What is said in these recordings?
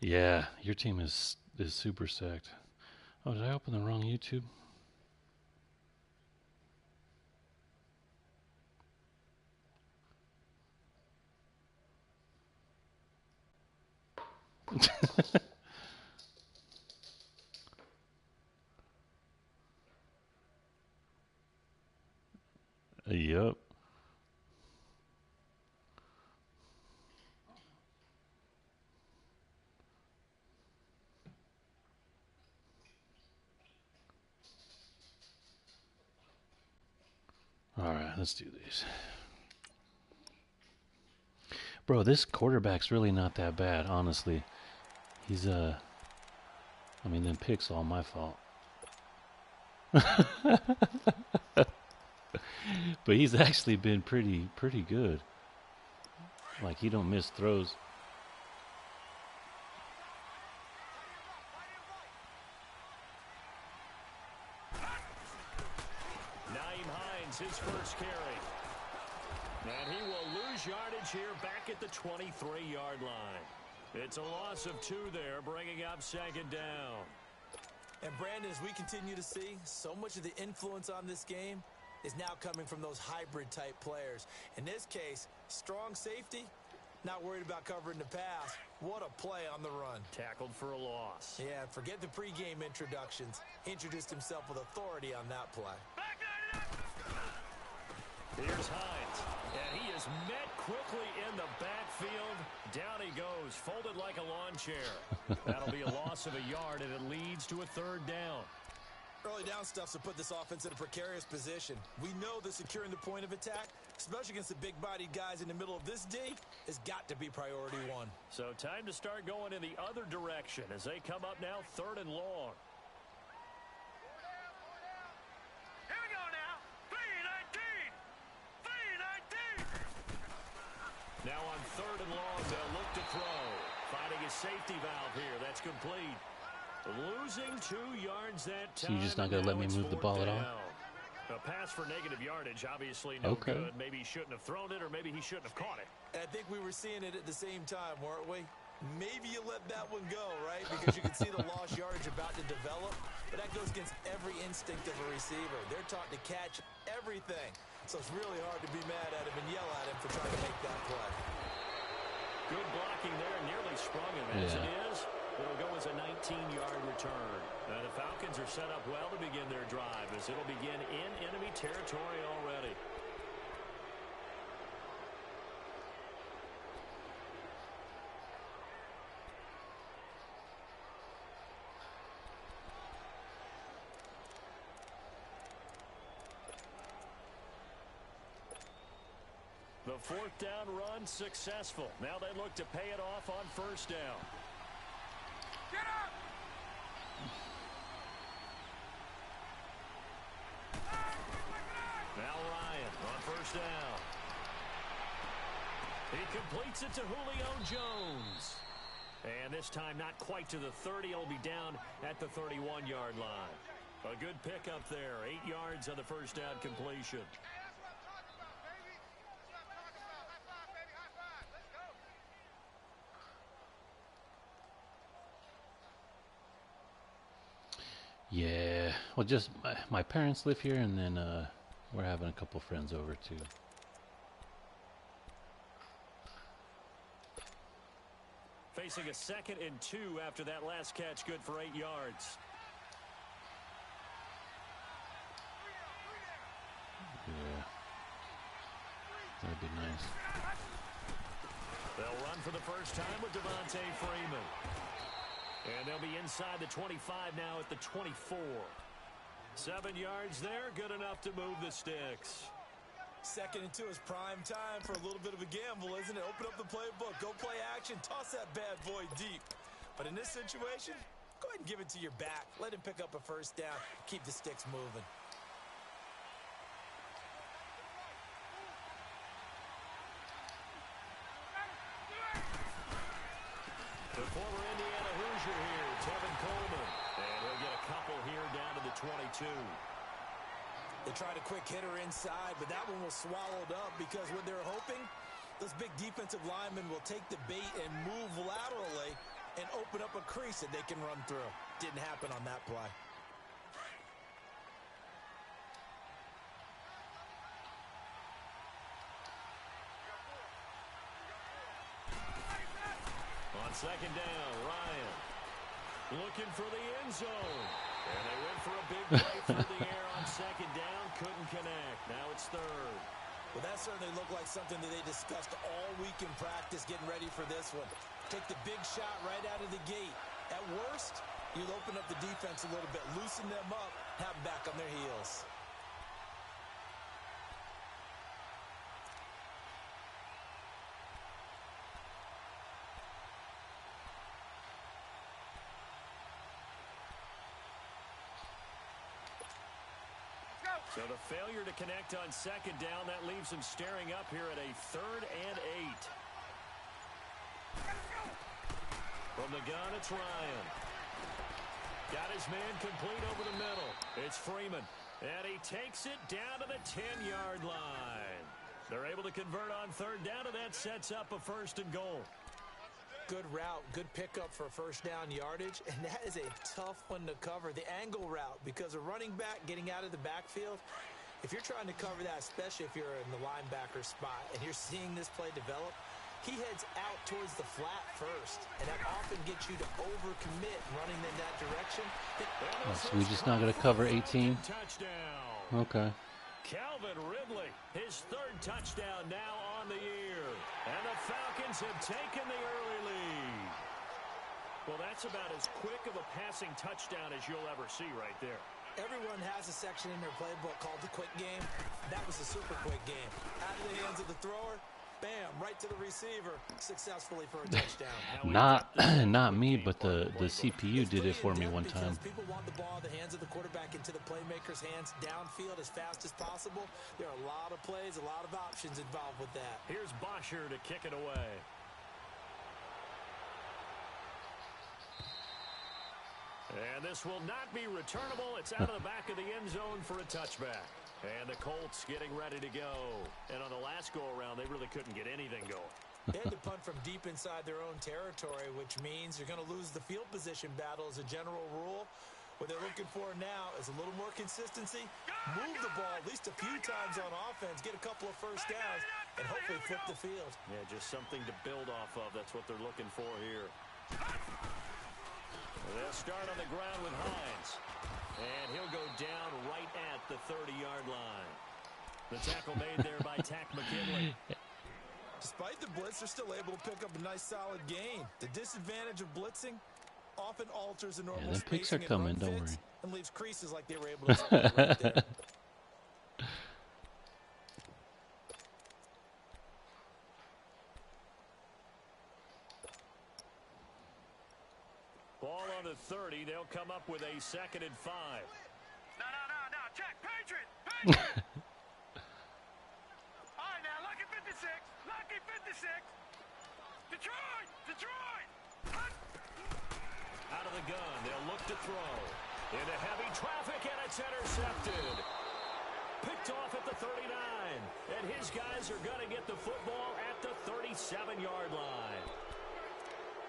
Yeah, your team is super stacked. Oh, did I open the wrong YouTube? Yep. All right, let's do these. Bro, this quarterback's really not that bad, honestly. He's I mean, them picks all my fault. But he's actually been pretty good. Like, he don't miss throws. His first carry. And he will lose yardage here back at the 23-yard line. It's a loss of 2 there, bringing up second down. And Brandon, as we continue to see, so much of the influence on this game is now coming from those hybrid-type players. In this case, strong safety, not worried about covering the pass. What a play on the run. Tackled for a loss. Yeah, forget the pregame introductions. He introduced himself with authority on that play. Here's Hines, and he is met quickly in the backfield. Down he goes, folded like a lawn chair. That'll be a loss of a yard, and it leads to a 3rd down. Early down stuff's to put this offense in a precarious position. We know that securing the point of attack, especially against the big-bodied guys in the middle of this D, has got to be priority 1. So time to start going in the other direction as they come up now 3rd and long. Now on 3rd and long, they'll look to throw. Finding a safety valve here. That's complete. Losing 2 yards that time. So you're just not going to let me move the ball at all? A pass for negative yardage, obviously no okay. good. Maybe he shouldn't have thrown it, or maybe he shouldn't have caught it. I think we were seeing it at the same time, weren't we? Maybe you let that one go, right? Because you can see the lost yardage about to develop. But that goes against every instinct of a receiver. They're taught to catch everything. So it's really hard to be mad at him and yell at him for trying to make that play. Good blocking there, nearly sprung him. As it is, it'll go as a 19-yard return. Now the Falcons are set up well to begin their drive as it'll begin in enemy territory already. The 4th down run successful. Now they look to pay it off on 1st down. Get up! Now Ryan on 1st down. He completes it to Julio Jones. And this time not quite to the 30. He'll be down at the 31-yard line. A good pickup there. 8 yards on the 1st down completion. Yeah, well, just my parents live here, and then we're having a couple friends over too. Facing a 2nd and 2 after that last catch, good for 8 yards. Yeah, that'd be nice. They'll run for the first time with Devontae Freeman. And they'll be inside the 25 now at the 24. 7 yards there, good enough to move the sticks. 2nd and 2 is prime time for a little bit of a gamble, isn't it? Open up the playbook, go play action, toss that bad boy deep. But in this situation, go ahead and give it to your back. Let him pick up a 1st down, keep the sticks moving. The former Indiana Hoosier here, Tevin Coleman. And he'll get a couple here down to the 22. They tried a quick hitter inside, but that one was swallowed up because what they're hoping, those big defensive linemen will take the bait and move laterally and open up a crease that they can run through. Didn't happen on that play. On second down, Ryan looking for the end zone. And they went for a big play through the air on second down. Couldn't connect. Now it's third. Well, that certainly looked like something that they discussed all week in practice, getting ready for this one. Take the big shot right out of the gate. At worst, you'll open up the defense a little bit, loosen them up, have them back on their heels. So the failure to connect on second down, that leaves him staring up here at a 3rd and 8. From the gun, it's Ryan. Got his man complete over the middle. It's Freeman. And he takes it down to the 10-yard line. They're able to convert on third down, and that sets up a 1st and goal. Good route, good pickup for first down yardage, and that is a tough one to cover, the angle route, because a running back getting out of the backfield, if you're trying to cover that, especially if you're in the linebacker spot and you're seeing this play develop, he heads out towards the flat first, and that often gets you to overcommit running in that direction. Oh, so we're just not going to cover 18? Touchdown. Okay. Calvin Ridley, his 3rd touchdown now on the year. And the Falcons have taken the early lead. Well, that's about as quick of a passing touchdown as you'll ever see right there. Everyone has a section in their playbook called the quick game. That was a super quick game. Out of the hands of the thrower, bam, right to the receiver, successfully for a touchdown. Not me, but the CPU did it for me one time. People want the ball in the hands of the quarterback into the playmaker's hands downfield as fast as possible. There are a lot of plays, a lot of options involved with that. Here's Bosher to kick it away. And this will not be returnable. It's out of the back of the end zone for a touchback. And the Colts getting ready to go. And on the last go-around, they really couldn't get anything going. They had to punt from deep inside their own territory, which means you're going to lose the field position battle as a general rule. What they're looking for now is a little more consistency, move the ball at least a few times on offense, get a couple of first downs, and hopefully flip the field. Yeah, just something to build off of. That's what they're looking for here. They'll start on the ground with Hines. And he'll go down right at the 30-yard line. The tackle made there by Tack McKinley. Despite the blitz, they're still able to pick up a nice solid gain. The disadvantage of blitzing often alters the normal the picks are spacing and coming, run don't fits worry. and leaves creases like they were able to exploit right there. Ball on the 30. They'll come up with a 2nd and 5. No. Check. Patriot. All right, now, lucky 56. Lucky 56. Detroit. Out of the gun. They'll look to throw. Into heavy traffic, and it's intercepted. Picked off at the 39. And his guys are going to get the football at the 37-yard line.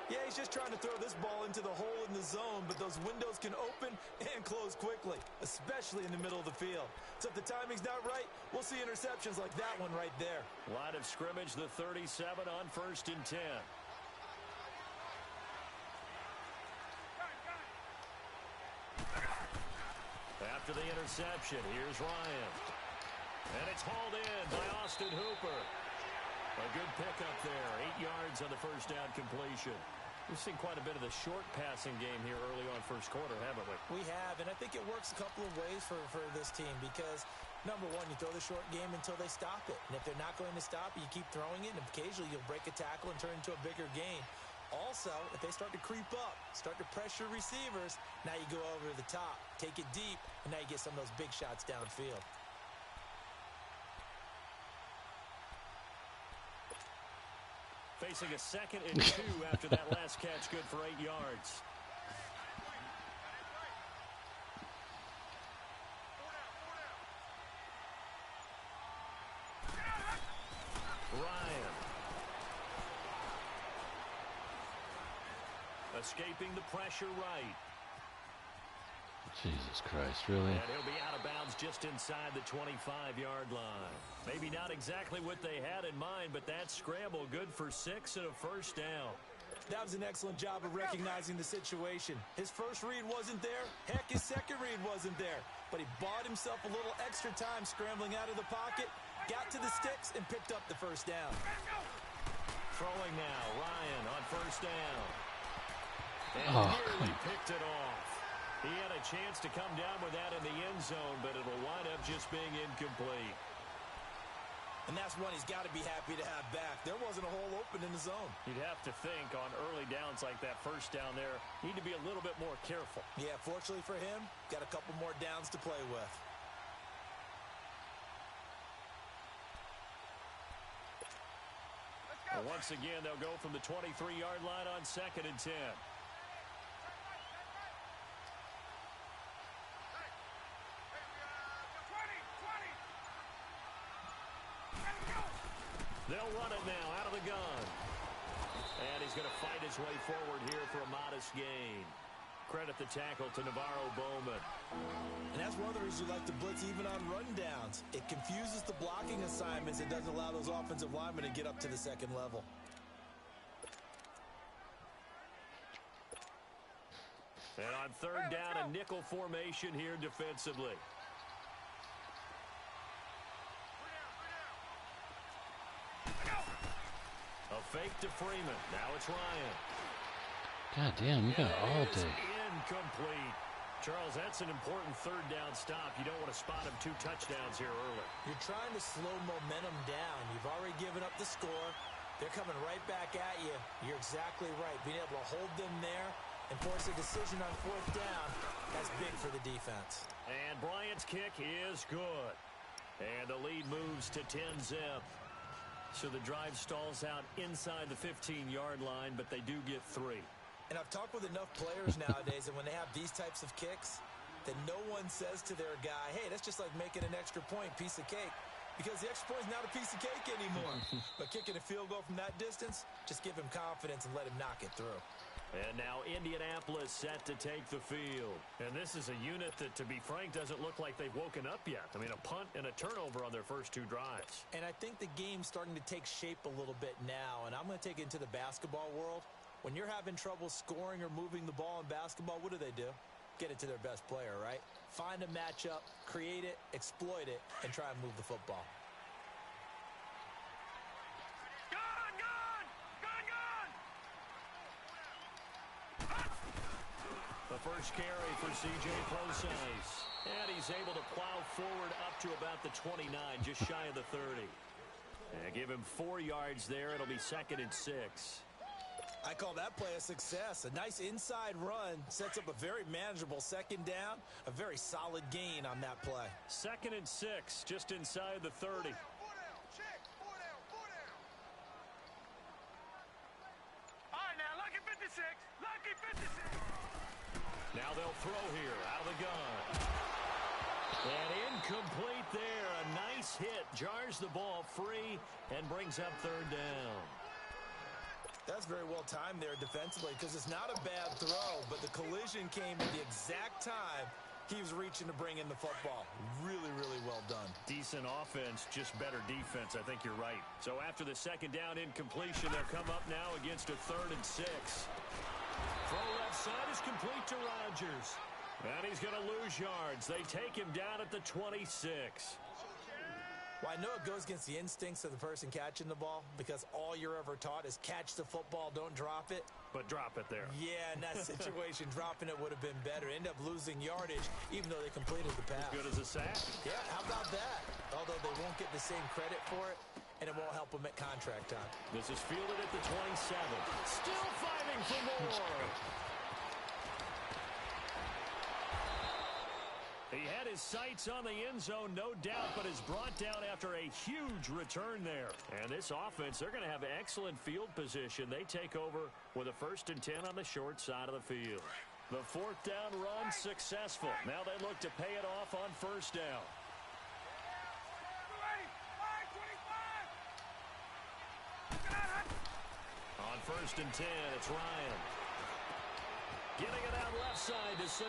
Yeah, he's just trying to throw this ball into the hole in the zone, but those windows can open and close quickly, especially in the middle of the field. So if the timing's not right, we'll see interceptions like that one right there. Line of scrimmage, the 37 on 1st and 10. After the interception, here's Ryan. And it's hauled in by Austin Hooper. A good pickup there. 8 yards on the first down completion. We've seen quite a bit of the short passing game here early on first quarter, haven't we? We have, and I think it works a couple of ways for this team because, number one, you throw the short game until they stop it. And if they're not going to stop it, you keep throwing it, and occasionally you'll break a tackle and turn it into a bigger gain. Also, if they start to creep up, start to pressure receivers, now you go over the top, take it deep, and now you get some of those big shots downfield. Facing a 2nd and 2 after that last catch, good for 8 yards. Ryan. Escaping the pressure right. Jesus Christ, really? And he'll be out of bounds just inside the 25-yard line. Maybe not exactly what they had in mind, but that scramble good for 6 and a first down. That was an excellent job of recognizing the situation. His first read wasn't there. Heck, his second read wasn't there. But he bought himself a little extra time scrambling out of the pocket, got to the sticks, and picked up the first down. Throwing now, Ryan on first down. And nearly picked it off. He had a chance to come down with that in the end zone, but it'll wind up just being incomplete. And that's one he's got to be happy to have back. There wasn't a hole open in the zone. You'd have to think on early downs like that first down there, need to be a little bit more careful. Yeah, fortunately for him, got a couple more downs to play with. And once again, they'll go from the 23-yard line on 2nd and 10. They'll run it now out of the gun. And he's going to fight his way forward here for a modest gain. Credit the tackle to Navarro Bowman. And that's one of the reasons you like to blitz even on rundowns. It confuses the blocking assignments. It doesn't allow those offensive linemen to get up to the second level. And on 3rd down, a nickel formation here defensively. A fake to Freeman. Now it's Ryan. God damn, you got all day. Incomplete. Charles, that's an important 3rd down stop. You don't want to spot him 2 touchdowns here early. You're trying to slow momentum down. You've already given up the score. They're coming right back at you. You're exactly right. Being able to hold them there and force a decision on 4th down, that's big for the defense. And Bryant's kick is good. And the lead moves to 10-zip. So the drive stalls out inside the 15-yard line, but they do get 3. And I've talked with enough players nowadays, and when they have these types of kicks, that no one says to their guy, hey, that's just like making an extra point, piece of cake. Because the extra point is not a piece of cake anymore. But kicking a field goal from that distance, just give him confidence and let him knock it through. And now Indianapolis set to take the field. And this is a unit that, to be frank, doesn't look like they've woken up yet. I mean, a punt and a turnover on their first 2 drives. And I think the game's starting to take shape a little bit now. And I'm going to take it into the basketball world. When you're having trouble scoring or moving the ball in basketball, what do? Get it to their best player, right? Find a matchup, create it, exploit it, and try and move the football. The first carry for C.J. Prosise. And he's able to plow forward up to about the 29, just shy of the 30. And give him 4 yards there. It'll be 2nd and 6. I call that play a success. A nice inside run sets up a very manageable 2nd down. A very solid gain on that play. 2nd and 6, just inside the 30. All right, now, lucky 56. Lucky 56. Now they'll throw here out of the gun. And incomplete there. A nice hit. Jars the ball free and brings up 3rd down. That's very well timed there defensively because it's not a bad throw, but the collision came at the exact time he was reaching to bring in the football. Really, really well done. Decent offense, just better defense. I think you're right. So after the 2nd down incompletion, they'll come up now against a 3rd and 6. Throw left side is complete to Rodgers. And he's going to lose yards. They take him down at the 26. Well, I know it goes against the instincts of the person catching the ball because all you're ever taught is catch the football, don't drop it. But drop it there. Yeah, in that situation, dropping it would have been better. End up losing yardage even though they completed the pass. As good as a sack. Yeah, how about that? Although they won't get the same credit for it, and it won't help them at contract time. This is fielded at the 27. Still fighting for more. He had his sights on the end zone, no doubt, but is brought down after a huge return there. And this offense, they're going to have excellent field position. They take over with a 1st and 10 on the short side of the field. The 4th down run successful. Now they look to pay it off on 1st down. On 1st and 10, it's Ryan. Getting it out left side to Sanu.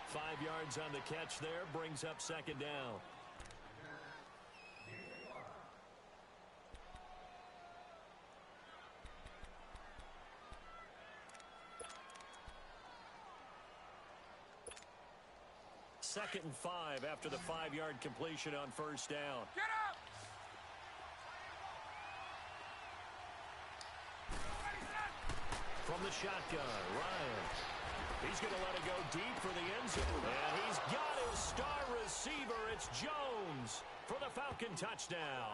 5 yards on the catch there, brings up second down. Second and 5 after the 5-yard completion on first down. Get up! From the shotgun, Ryan. He's going to let it go deep for the end zone. And he's got his star receiver. It's Jones for the Falcon touchdown.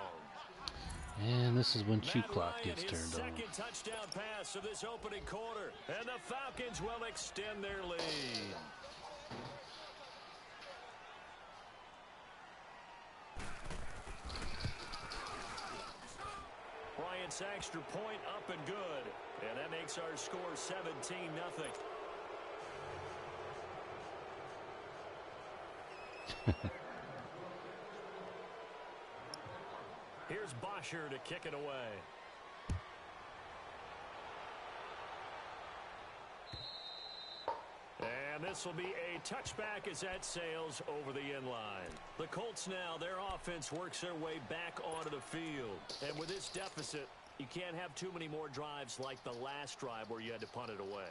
And this is when shoot Matt clock Ryan, gets his turned on. second touchdown pass of this opening quarter. And the Falcons will extend their lead. Bryant's extra point up and good. And that makes our score 17-0. Here's Bosher to kick it away. And this will be a touchback as that sails over the end line. The Colts now, their offense works their way back onto the field. And with this deficit, you can't have too many more drives like the last drive where you had to punt it away.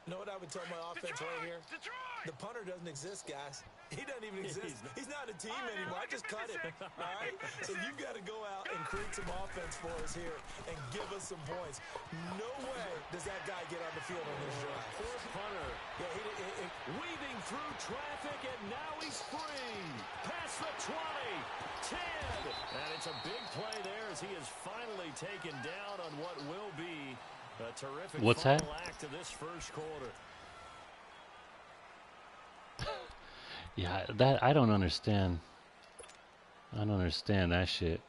You know what I would tell my offense right here? Detroit! The punter doesn't exist, guys. He doesn't even exist. He's not a team anymore. I just cut it. All right? So you've got to go out and create some offense for us here and give us some points. No way does that guy get on the field on this drive. Poor punter. Yeah, Weaving through traffic, and now he's free. Past the 20, 10. And it's a big play there as he is finally taken down on what will be a terrific final act of this first quarter. Yeah, that I don't understand. I don't understand that shit.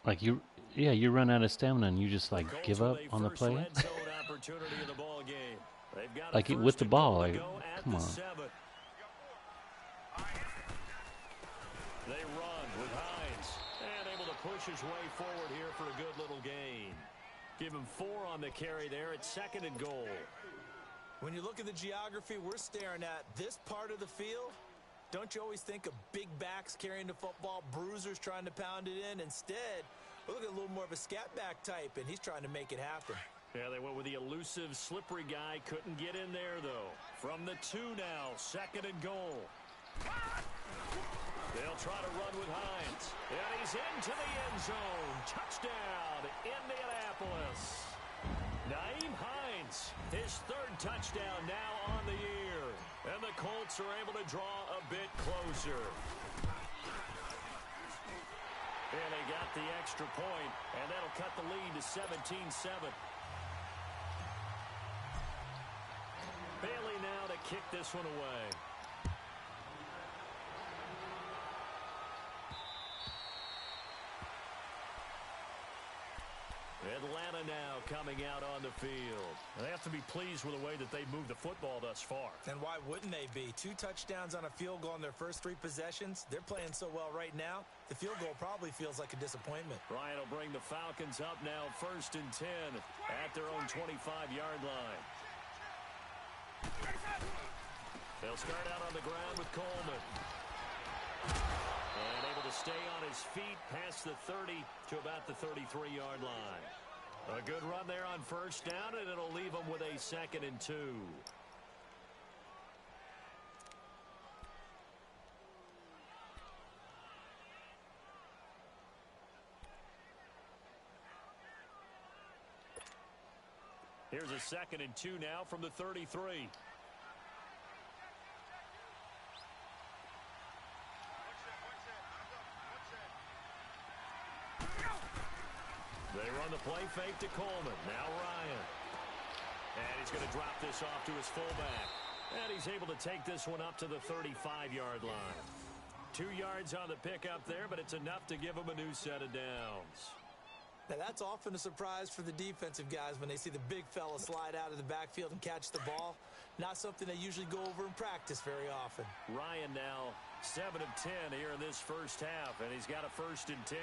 Like you run out of stamina and you just like give up on the play. Like with the ball, like come on. They run with Hines and able to push his way forward here for a good little gain. Give him 4 on the carry there at 2nd and goal. When you look at the geography we're staring at, this part of the field, don't you always think of big backs carrying the football, bruisers trying to pound it in? Instead, we look at a little more of a scat back type, and he's trying to make it happen. Yeah, they went with the elusive, slippery guy. Couldn't get in there, though. From the 2 now, 2nd and goal. They'll try to run with Hines. And he's into the end zone. Touchdown, Indianapolis. Nyheim Hines, his 3rd touchdown now on the year. And the Colts are able to draw a bit closer. And they got the extra point, and that'll cut the lead to 17-7. Bailey now to kick this one away. Atlanta now coming out on the field. They have to be pleased with the way that they moved the football thus far. And why wouldn't they be? 2 touchdowns on a field goal in their first 3 possessions. They're playing so well right now, the field goal probably feels like a disappointment. Ryan will bring the Falcons up now 1st and 10 at their own 25-yard line. They'll start out on the ground with Coleman. And able to stay on his feet past the 30 to about the 33-yard line. A good run there on first down, and it'll leave them with a 2nd and 2. Here's a 2nd and 2 now from the 33. They run the play fake to Coleman. Now Ryan. And he's going to drop this off to his fullback. And he's able to take this one up to the 35-yard line. 2 yards on the pickup there, but it's enough to give him a new set of downs. Now, that's often a surprise for the defensive guys when they see the big fella slide out of the backfield and catch the ball. Not something they usually go over in practice very often. Ryan now 7 of 10 here in this first half, and he's got a 1st and 10.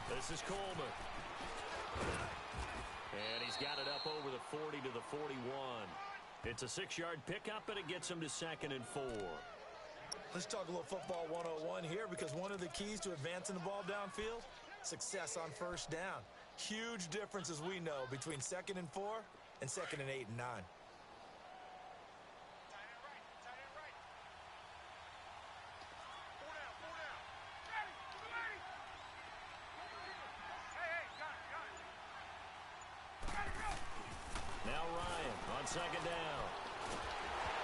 The This is Coleman. And he's got it up over the 40 to the 41. It's a 6-yard pickup, and it gets him to 2nd and 4. Let's talk a little football 101 here, because one of the keys to advancing the ball downfield, success on first down. Huge difference, as we know, between 2nd and 4 and 2nd and 8 and 9. Now Ryan on 2nd down.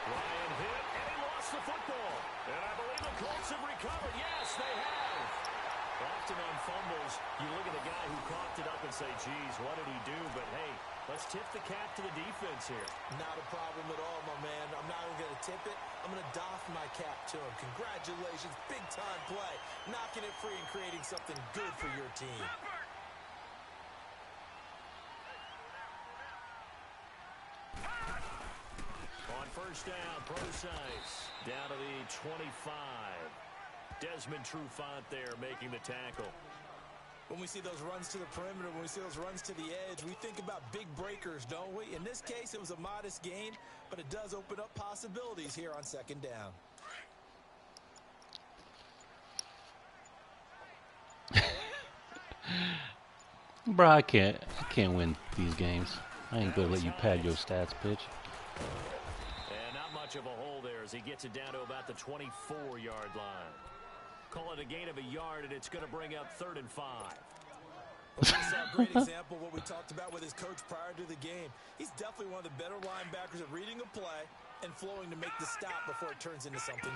Ryan hit, and he lost the football. And I believe the Colts have recovered. Yes, they have. Often on fumbles, you look at the guy who coughed it up and say, geez, what did he do? But, hey, let's tip the cap to the defense here. Not a problem at all, my man. I'm not even going to tip it. I'm going to doff my cap to him. Congratulations. Big-time play. Knocking it free and creating something good for your team. On first down, Procise down to the 25. Desmond Trufant there making the tackle. When we see those runs to the perimeter, when we see those runs to the edge, we think about big breakers, don't we? In this case, it was a modest gain, but it does open up possibilities here on 2nd down. Bro, I can't win these games. I ain't gonna let you pad your stats, bitch. And not much of a hole there as he gets it down to about the 24-yard line. Call it a gain of a yard, and it's going to bring up 3rd and 5. Well, we saw a great example of what we talked about with his coach prior to the game. He's definitely one of the better linebackers at reading a play and flowing to make the stop before it turns into something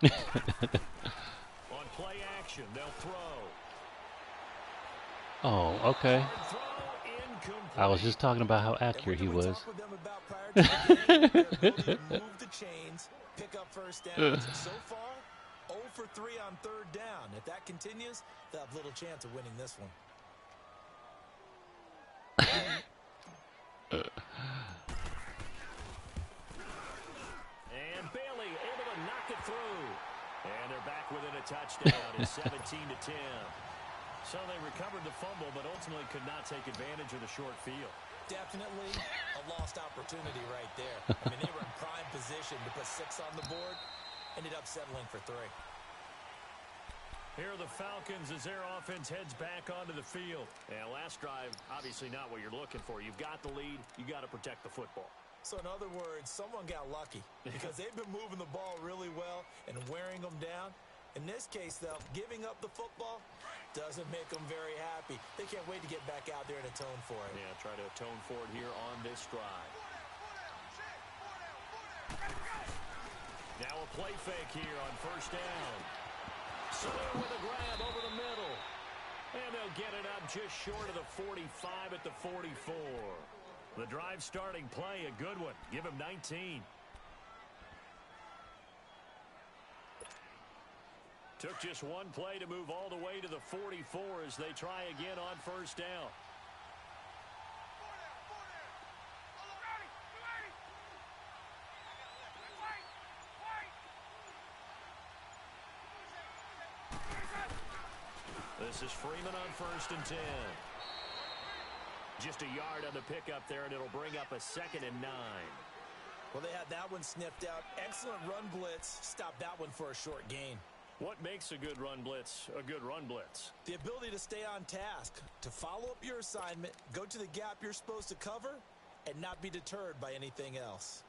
big. On play action, they'll throw. Oh, okay. I was just talking about how accurate he was. Move the chains, pick up first downs. So far, 0 for 3 on 3rd down. If that continues, they'll have little chance of winning this one. And Bailey able to knock it through. And they're back within a touchdown. It's 17-10. So they recovered the fumble, but ultimately could not take advantage of the short field. Definitely a lost opportunity right there. I mean, they were in prime position to put 6 on the board. Ended up settling for 3. Here are the Falcons as their offense heads back onto the field. And last drive, obviously not what you're looking for. You've got the lead. You got to protect the football. So in other words, someone got lucky because they've been moving the ball really well and wearing them down. In this case, though, giving up the football doesn't make them very happy. They can't wait to get back out there and atone for it. Yeah, try to atone for it here on this drive. Now a play fake here on first down. Sawyer with a grab over the middle. And they'll get it up just short of the 45 at the 44. The drive starting play, a good one. Give him 19. Took just one play to move all the way to the 44 as they try again on first down. This is Freeman on 1st and 10. Just a yard on the pickup there, and it'll bring up a 2nd and 9. Well, they had that one sniffed out. Excellent run blitz. Stop that one for a short gain. What makes a good run blitz a good run blitz? The ability to stay on task, to follow up your assignment, go to the gap you're supposed to cover, and not be deterred by anything else.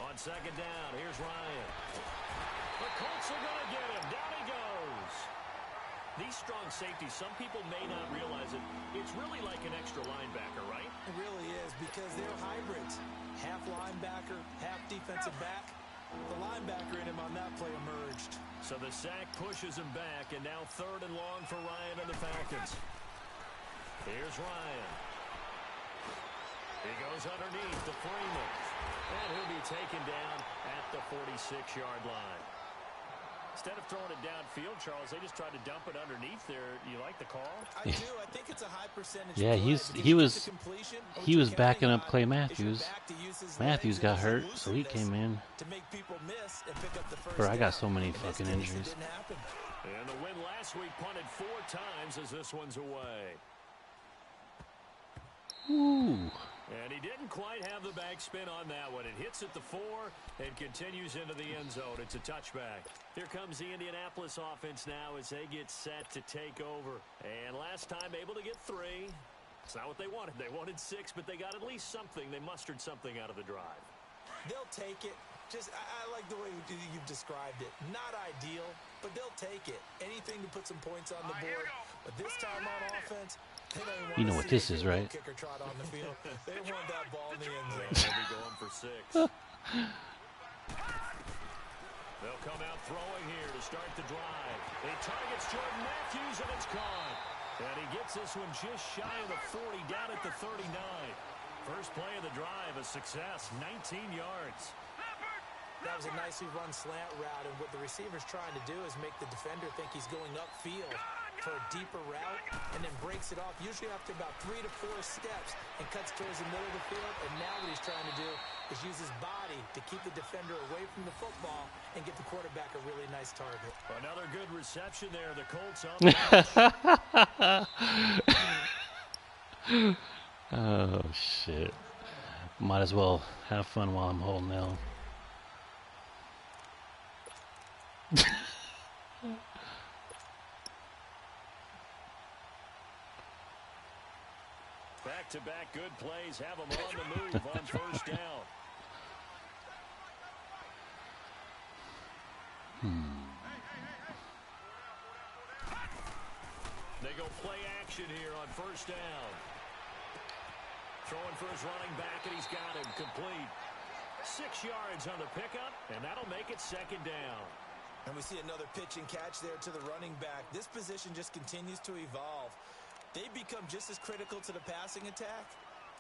On 2nd down, here's Ryan. The Colts are going to get him. Down he goes. These strong safeties, some people may not realize it. It's really like an extra linebacker, right? It really is, because they're hybrids. Half linebacker, half defensive back. The linebacker in him on that play emerged. So the sack pushes him back, and now 3rd and long for Ryan and the Falcons. Here's Ryan. He goes underneath to Freeman. And he'll be taken down at the 46-yard line. Instead of throwing it downfield, Charles, they just tried to dump it underneath there. You like the call? I do. I think it's a high percentage. Yeah, he was backing up Clay Matthews. Matthews got hurt, so he came in. To make people miss and pick up the first Bro, I got down. so many In this fucking case, it injuries. didn't happen. And the win last week punted 4 times as this one's away. Ooh. And he didn't quite have the backspin on that one. It hits at the 4 and continues into the end zone. It's a touchback. Here comes the Indianapolis offense now as they get set to take over. And last time able to get 3. It's not what they wanted. They wanted 6, but they got at least something. They mustered something out of the drive. They'll take it. I like the way you've described it. Not ideal, but they'll take it. Anything to put some points on the board. But this time on offense, they don't even You know what this is, right? Kicker trot on the field. They want that ball in the end zone. They'll be going for 6. They'll come out throwing here to start the drive. He targets Jordan Matthews, and it's caught. And he gets this one just shy of the 40, down at the 39. First play of the drive, a success, 19 yards. That was a nicely run slant route, and what the receiver's trying to do is make the defender think he's going upfield for a deeper route, and then breaks it off, usually after about 3 to 4 steps, and cuts towards the middle of the field. And now what he's trying to do is use his body to keep the defender away from the football and get the quarterback a really nice target. Another good reception there. The Colts on. Oh, shit. Might as well have fun while I'm holding L. Back-to-back good plays have them on the move on first down. They go play action here on first down. Throwing for his running back, and he's got him complete. 6 yards on the pickup, and that'll make it second down. And we see another pitch and catch there to the running back. This position just continues to evolve. They become just as critical to the passing attack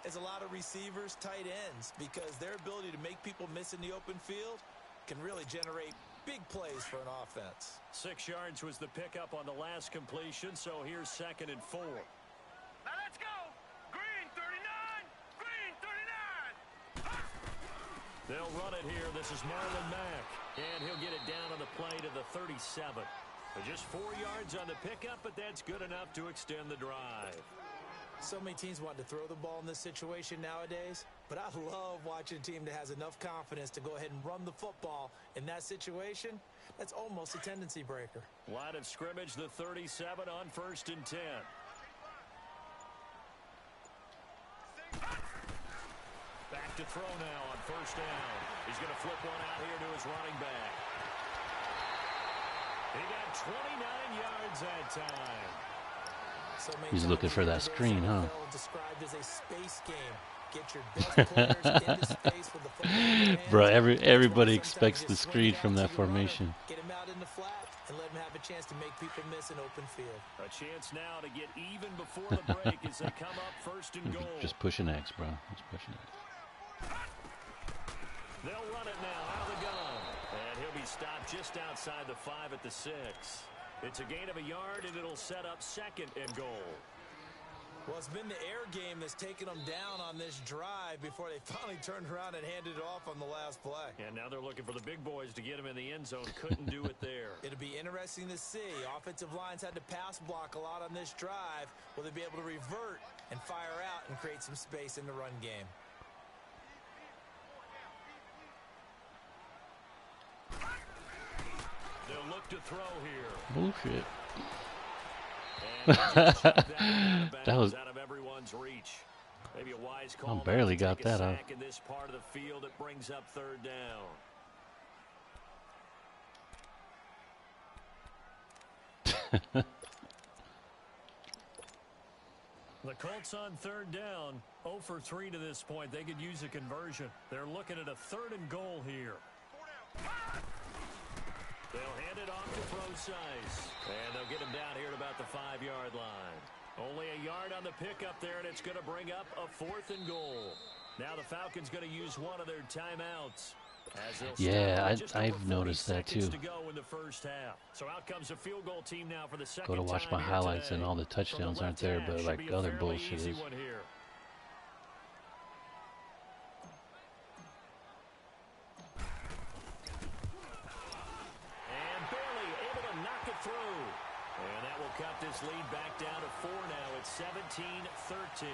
as a lot of receivers, tight ends, because their ability to make people miss in the open field can really generate big plays for an offense. 6 yards was the pickup on the last completion, so here's 2nd and 4. Now let's go. Green 39. Green 39. They'll run it here. This is Marlon Mack, and he'll get it down on the play to the 37. Just 4 yards on the pickup, but that's good enough to extend the drive. So many teams want to throw the ball in this situation nowadays, but I love watching a team that has enough confidence to go ahead and run the football. In that situation, that's almost a tendency breaker. Line of scrimmage, the 37 on 1st and 10. Back to throw now on first down. He's going to flip one out here to his running back. He got 29 yards that time. He's looking for that screen, huh? Described as a space game. Get your best players into space with the football in their hands. Bro, everybody expects the screen from that formation. Get him out in the flat and let him have a chance to make people miss an open field. A chance now to get even before the break as they come up 1st and goal. Just pushing X, bro. Just pushing X. They'll run it now out of the gun. And he'll be stopped just outside the 5 at the 6. It's a gain of a yard, and it'll set up 2nd and goal. Well, it's been the air game that's taken them down on this drive before they finally turned around and handed it off on the last play. And now they're looking for the big boys to get him in the end zone. Couldn't do it there. It'll be interesting to see. Offensive lines had to pass block a lot on this drive. Will they be able to revert and fire out and create some space in the run game? They'll look to throw here. Bullshit. That was out of everyone's reach. Maybe a wise call. I barely got that out. In this part of the field, it brings up 3rd down. The Colts on 3rd down, 0 for 3 to this point. They could use a conversion. They're looking at a 3rd and goal here. They'll hand it off to Procise. And they'll get him down here at about the 5-yard line. Only a yard on the pickup there, and it's going to bring up a 4th and goal. Now the Falcons going to use one of their timeouts. Yeah, I've noticed that too. To go in the first half. So out comes a field goal team now for the second Go to watch my highlights and all the touchdowns aren't there, but like other bullshit is. And barely able to knock it through. And that will cut this lead back down to 4 now. It's 17-13.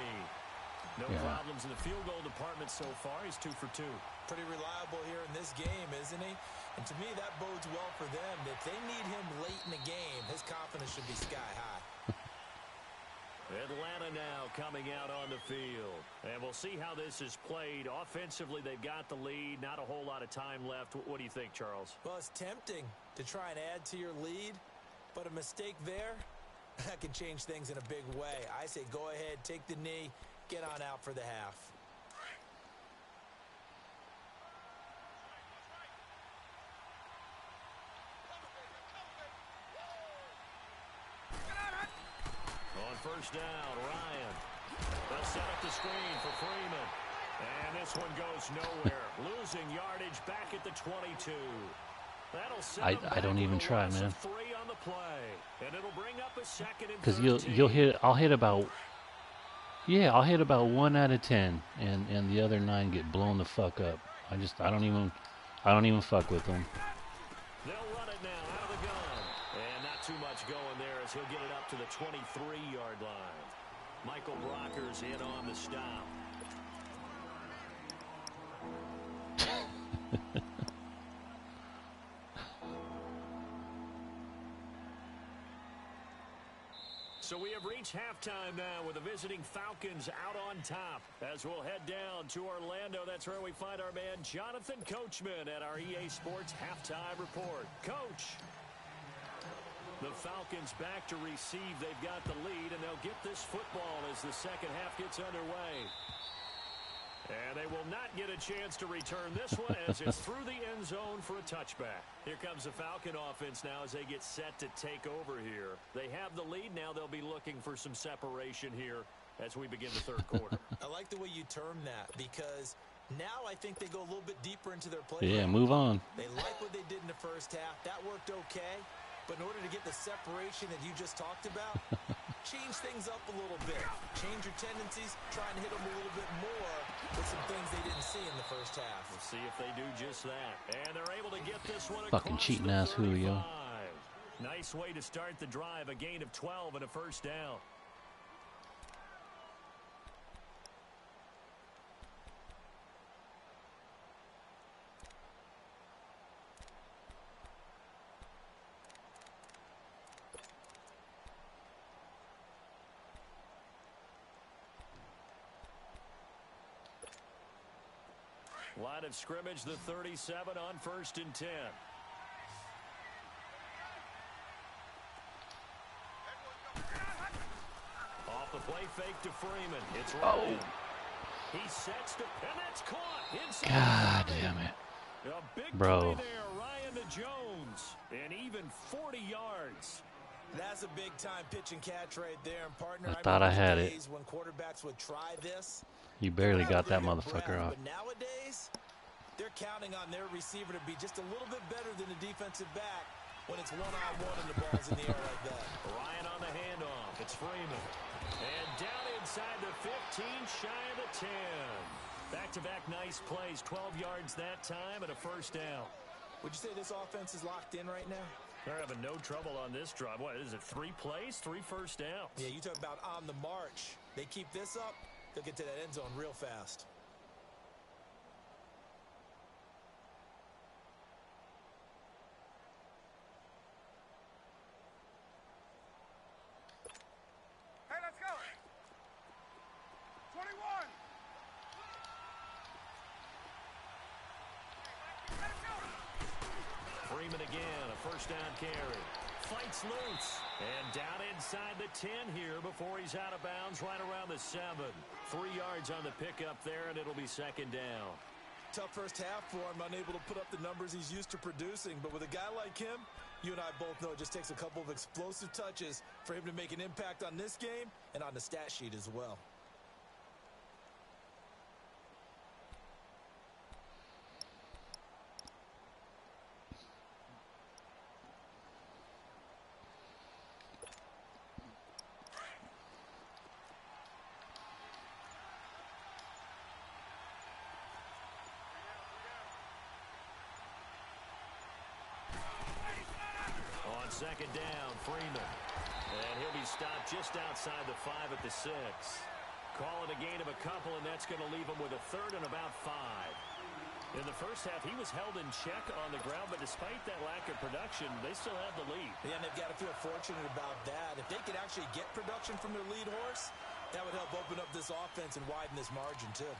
No problems in the field goal department so far. He's 2 for 2. Pretty reliable here in this game, isn't he? And to me, that bodes well for them. If they need him late in the game, his confidence should be sky high. Atlanta now coming out on the field. And we'll see how this is played. Offensively, they've got the lead. Not a whole lot of time left. What do you think, Charles? Well, it's tempting to try and add to your lead, but a mistake there, that can change things in a big way. I say go ahead, take the knee, get on out for the half. First down, Ryan. They'll set up the screen for Freeman. And this one goes nowhere. Losing yardage back at the 22. That'll set I don't even try, man. 3 on the play. And it'll bring up a 2nd and 'cause you'll hit, I'll hit about 1 out of 10 and the other 9 get blown the fuck up. I don't even fuck with them. They'll run it now out of the gun. And not too much going there as he'll get it up to the 23-yard line. Michael Brocker's in on the stop. So we have reached halftime now with the visiting Falcons out on top. As we'll head down to Orlando, that's where we find our man Jonathan Coachman at our EA Sports Halftime Report. Coach. The Falcons back to receive. They've got the lead, and they'll get this football as the second half gets underway. And they will not get a chance to return this one as it's through the end zone for a touchback. Here comes the Falcon offense now as they get set to take over here. They have the lead. Now they'll be looking for some separation here as we begin the third quarter. I like the way you term that because now I think they go a little bit deeper into their play. Yeah, move on. They like what they did in the first half. That worked okay. But in order to get the separation that you just talked about, change things up a little bit. Change your tendencies, try and hit them a little bit more with some things they didn't see in the first half. We'll see if they do just that. And they're able to get this one fucking across cheating the ass Julio. 35. Nice way to start the drive. A gain of 12 and a first down. Line of scrimmage, the 37 on 1st and 10. Off the play fake to Freeman. It's Ryan. He sets to pin. It's caught. Inside. God damn it. A big Bro. play there. Ryan to Jones. And even 40 yards. That's a big-time pitch and catch right there. And partner, I thought I had it. when quarterbacks would try this. You barely got that motherfucker off. But nowadays, they're counting on their receiver to be just a little bit better than the defensive back when it's one-on-one and the ball's in the air like that. Ryan on the handoff. It's Freeman. And down inside the 15, shy of the 10. Back-to-back nice plays. 12 yards that time and a first down. Would you say this offense is locked in right now? They're having no trouble on this drive. What is it, 3 plays, 3 first downs? Yeah, you talk about on the march. They keep this up, they'll get to that end zone real fast. Hey, let's go. 21. Let's go. Freeman again, a first down carry. Fights loose. And down inside the 10 here before he's out of bounds right around the 7. 3 yards on the pickup there, and it'll be second down. Tough first half for him, unable to put up the numbers he's used to producing. But with a guy like him, You and I both know it just takes a couple of explosive touches for him to make an impact on this game and on the stat sheet as well. Second down, Freeman. And he'll be stopped just outside the 5 at the 6. Call it a gain of a couple, and that's going to leave him with a third and about 5. In the first half, he was held in check on the ground, but despite that lack of production, they still have the lead. Yeah, and they've got to feel fortunate about that. If they could actually get production from their lead horse, that would help open up this offense and widen this margin, too.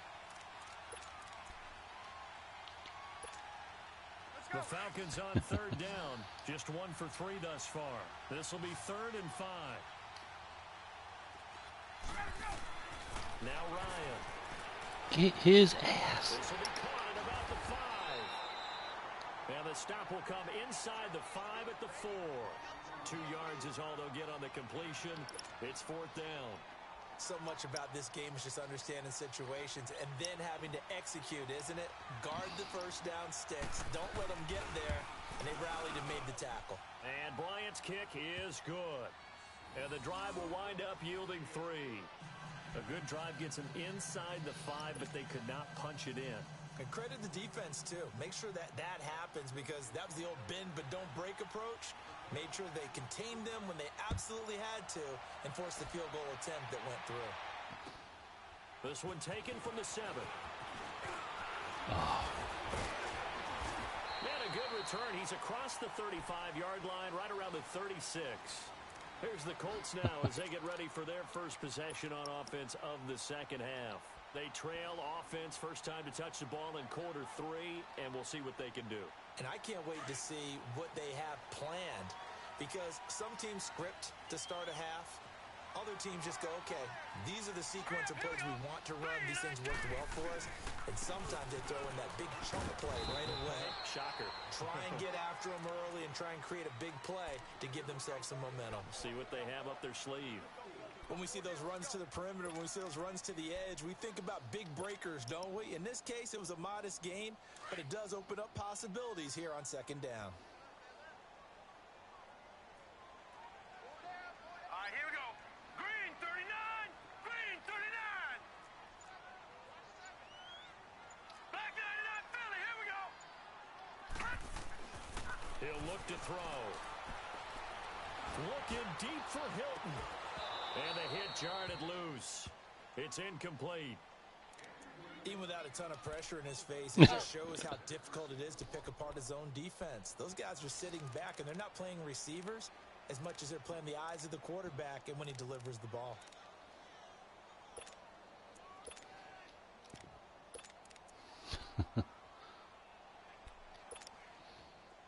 The Falcons on third down. Just 1 for 3 thus far. This will be 3rd and 5. Now Ryan. Get his ass. This will be caught at about the 5. And the stop will come inside the 5 at the 4. 2 yards is all they'll get on the completion. It's 4th down. So much about this game is just understanding situations and then having to execute, isn't it? Guard the first down sticks. Don't let them get there. And they rallied and made the tackle. And Bryant's kick is good. And the drive will wind up yielding 3. A good drive gets them inside the 5, but they could not punch it in. And credit the defense, too. Make sure that that happens because that was the old bend but don't break approach. Made sure they contained them when they absolutely had to and forced the field goal attempt that went through. This one taken from the 7. Oh. And a good return. He's across the 35-yard line, right around the 36. Here's the Colts now as they get ready for their first possession on offense of the second half. They trail offense, first time to touch the ball in quarter 3, and we'll see what they can do. And I can't wait to see what they have planned because some teams script to start a half. Other teams just go, okay, these are the sequence of plays we want to run. These things worked well for us. And sometimes they throw in that big chunk play right away. Shocker. Try and get after them early and try and create a big play to give themselves some momentum. See what they have up their sleeve. When we see those runs to the perimeter, when we see those runs to the edge, we think about big breakers, don't we? In this case, it was a modest gain, but it does open up possibilities here on second down. All right, here we go. Green 39. Green 39. Black 99 Philly. Here we go. He'll look to throw. Looking deep for Hilton. And the hit jarred it loose. It's incomplete. Even without a ton of pressure in his face, it just shows how difficult it is to pick apart his own defense. Those guys are sitting back, and they're not playing receivers as much as they're playing the eyes of the quarterback and when he delivers the ball.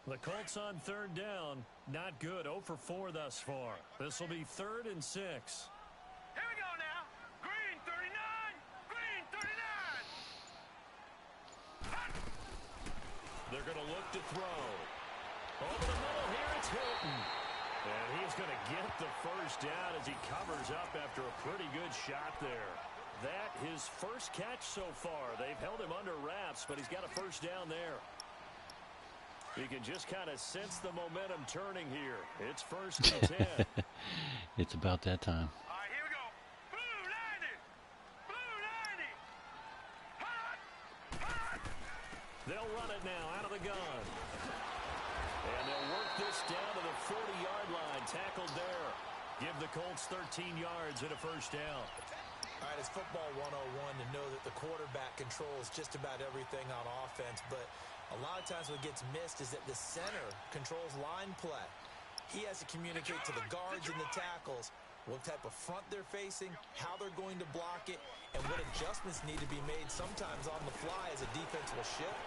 The Colts on third down. Not good. 0 for 4 thus far. This will be 3rd and 6. Here we go now. Green 39. Green 39. They're going to look to throw. Over the middle here, it's Hilton. And he's going to get the first down as he covers up after a pretty good shot there. That his first catch so far. They've held him under wraps, but he's got a first down there. You can just kind of sense the momentum turning here. It's 1st and 10. It's about that time. All right, here we go. Blue 90. Blue 90. Hot. Hot. They'll run it now out of the gun. And they'll work this down to the 40-yard line. Tackled there. Give the Colts 13 yards and a first down. All right, it's football 101 to know that the quarterback controls just about everything on offense, but a lot of times what gets missed is that the center controls line play. He has to communicate to the guards and the tackles what type of front they're facing, how they're going to block it, and what adjustments need to be made sometimes on the fly as a defense will shift.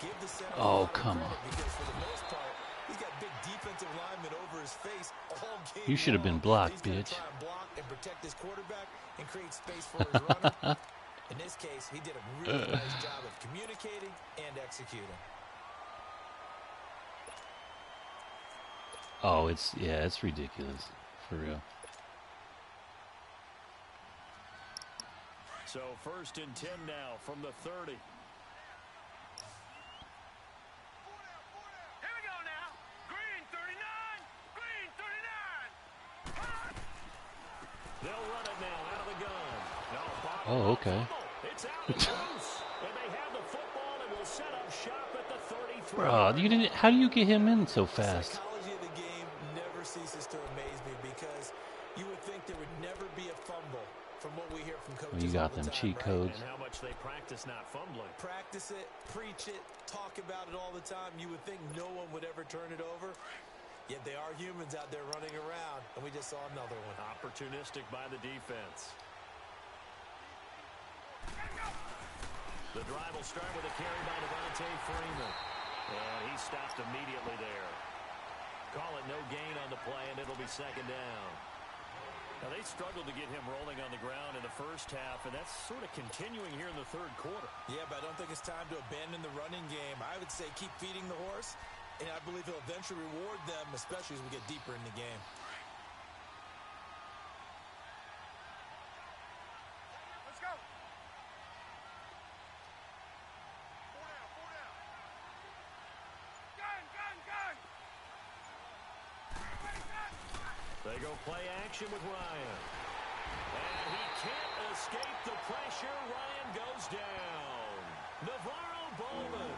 Give the center a lot of credit because for the most part, he's got big defensive linemen over his face all game. You should have been blocked, He's bitch. try and block and protect his quarterback and create space for his runner. In this case, he did a really nice job of communicating and executing. Oh, it's ridiculous for real. So 1st and 10 now from the 30. Here we go now. Green 39. Green 39. They'll run it now out of the gun. No, Oh, okay. it's out and loose. And they have the football and will set up shop at the 33. Bro, you didn't. How do you get him in so The fast? psychology of the game never ceases to amaze me because you would think there would never be a fumble from what we hear from coaches. Well, you got all the them time, cheat right? codes. And how much they practice not fumbling. Practice it, preach it, talk about it all the time. You would think no one would ever turn it over. Yet they are humans out there running around, and we just saw another one. Opportunistic by the defense. The drive will start with a carry by Devontae Freeman. And he stopped immediately there. Call it no gain on the play, and it'll be 2nd down. Now, they struggled to get him rolling on the ground in the first half, and that's sort of continuing here in the 3rd quarter. Yeah, but I don't think it's time to abandon the running game. I would say keep feeding the horse, and I believe he'll eventually reward them, especially as we get deeper in the game. Let's go. 4 down. 4 down. Gun. They go play action with Ryan. And he can't escape the pressure. Ryan goes down. Navarro Bowman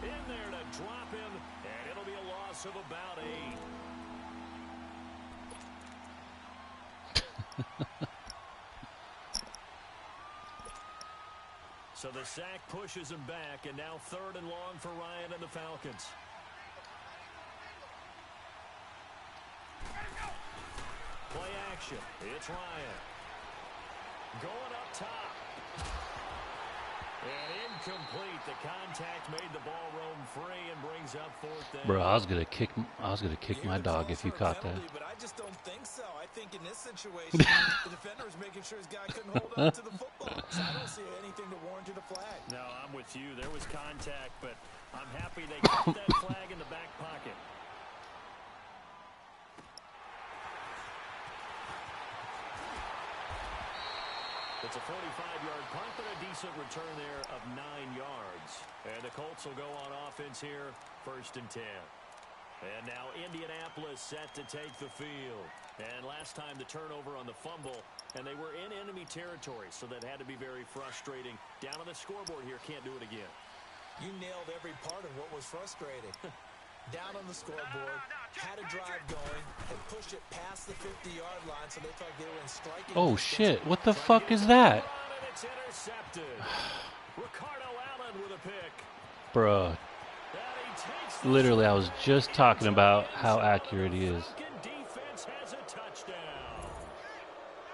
in there to drop him, and it'll be a loss of about 8. So the sack pushes him back, and now 3rd and long for Ryan and the Falcons. Play action. It's Ryan. Going up top. And incomplete. The contact made the ball roam free and brings up 4th down. Bro, I was gonna kick my Yeah, dog call if you for a caught that. penalty, but I just don't think so. I think in this situation, the defender was making sure his guy couldn't hold on to the football. So I don't see anything to warrant a flag. No, I'm with you. There was contact, but I'm happy they kept that flag in the back pocket. It's a 45-yard punt, but a decent return there of 9 yards. And the Colts will go on offense here, 1st and 10. And now Indianapolis set to take the field. And last time the turnover on the fumble, and they were in enemy territory, so that had to be very frustrating. Down on the scoreboard here, can't do it again. You nailed every part of what was frustrating. Down on the scoreboard, had a drive going, and pushed it past the 50-yard line, so they thought they were in striking Oh distance. shit! What the fuck is that, And it's intercepted. Ricardo Allen with a pick. bro? Literally, I was just talking about how accurate he is. Defense has a touchdown.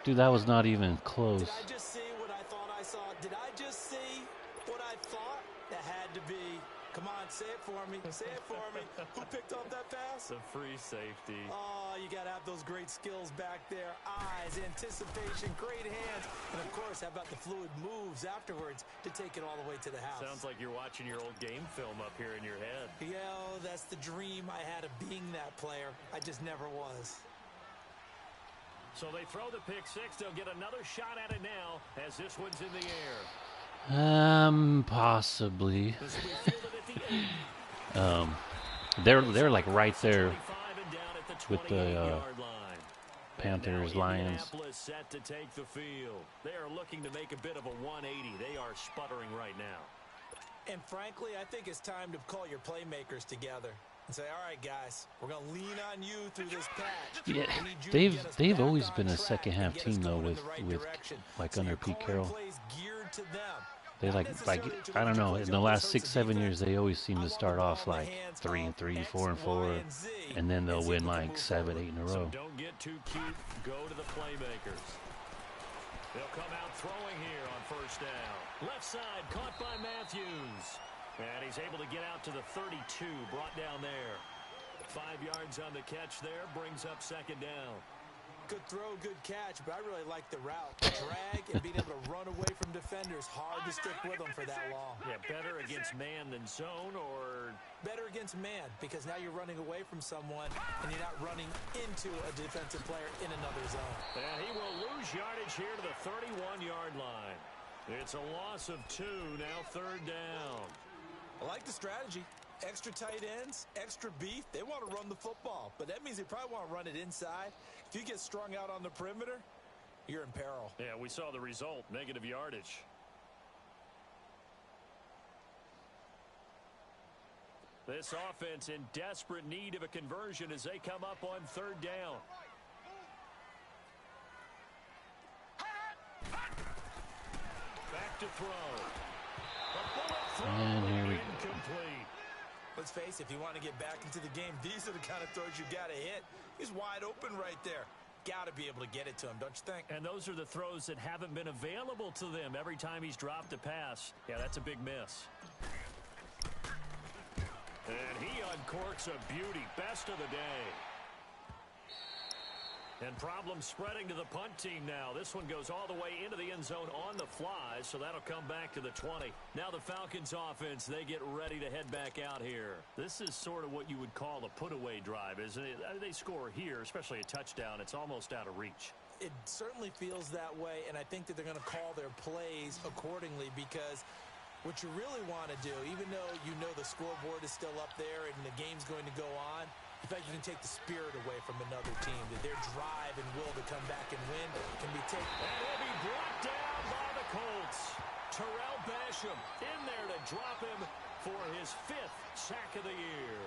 Dude, that was not even close. Did I just see what I thought I saw? Did I just see what I thought? That had to be. Come on, say it for me. Say it for me. Who picked up that pass? The free safety. Oh, you got to have those great skills back there. Eyes, anticipation, great hands. And, of course, how about the fluid moves afterwards to take it all the way to the house? Sounds like you're watching your old game film up here in your head. Yo, that's the dream I had of being that player. I just never was. So they throw the pick six. They'll get another shot at it now as this one's in the air. Possibly. This will be fielded at the 8. They're like right there 25 and down at the with the 28-yard line. Panthers, Now Lions. Indianapolis set to take the field. They are looking to make a bit of a 180. They are sputtering right now. And frankly, I think it's time to call your playmakers together and say, all right, guys, we're going to lean on you through this patch. Yeah, We need you to get us they've back always on been a track second and half get us team though going in with the right with direction. like So under you're Pete calling Carroll. plays geared to them. They Not like necessarily to I what don't your know. plays In the are last supposed 6, to 7 defense. years, they always seem I to want start the ball off in the like hands 3 and of 3, X, 4 and Y, 4, and Z, and then they'll and see if win we can like move 7, forward. 8 in a So row. don't get too cute. Go to the playmakers. They'll come out throwing here on first down. Left side caught by Matthews. And he's able to get out to the 32, brought down there. 5 yards on the catch there, brings up second down. Good throw, good catch, but I really like the route. Drag and being able to run away from defenders. Hard to stick with them for that long. Yeah, better against man than zone, or better against man, because now you're running away from someone and you're not running into a defensive player in another zone. And he will lose yardage here to the 31-yard line. It's a loss of 2, now 3rd down. I like the strategy. Extra tight ends, extra beef. They want to run the football, but that means they probably want to run it inside. If you get strung out on the perimeter, you're in peril. Yeah, we saw the result, negative yardage. This offense in desperate need of a conversion as they come up on 3rd down. Back to throw. A bullet throw. And here we go. Incomplete. Let's face it, if you want to get back into the game, these are the kind of throws you got to hit. He's wide open right there. Got to be able to get it to him, don't you think? And those are the throws that haven't been available to them every time he's dropped a pass. Yeah, that's a big miss. And he uncorks a beauty. Best of the day. And problems spreading to the punt team now. This one goes all the way into the end zone on the fly, so that'll come back to the 20. Now the Falcons offense, they get ready to head back out here. This is sort of what you would call a put-away drive, isn't it? They score here, especially a touchdown. It's almost out of reach. It certainly feels that way, and I think that they're going to call their plays accordingly, because what you really want to do, even though you know the scoreboard is still up there and the game's going to go on, in fact, you can take the spirit away from another team, that their drive and will to come back and win can be taken. And he'll be brought down by the Colts. Terrell Basham in there to drop him for his 5th sack of the year.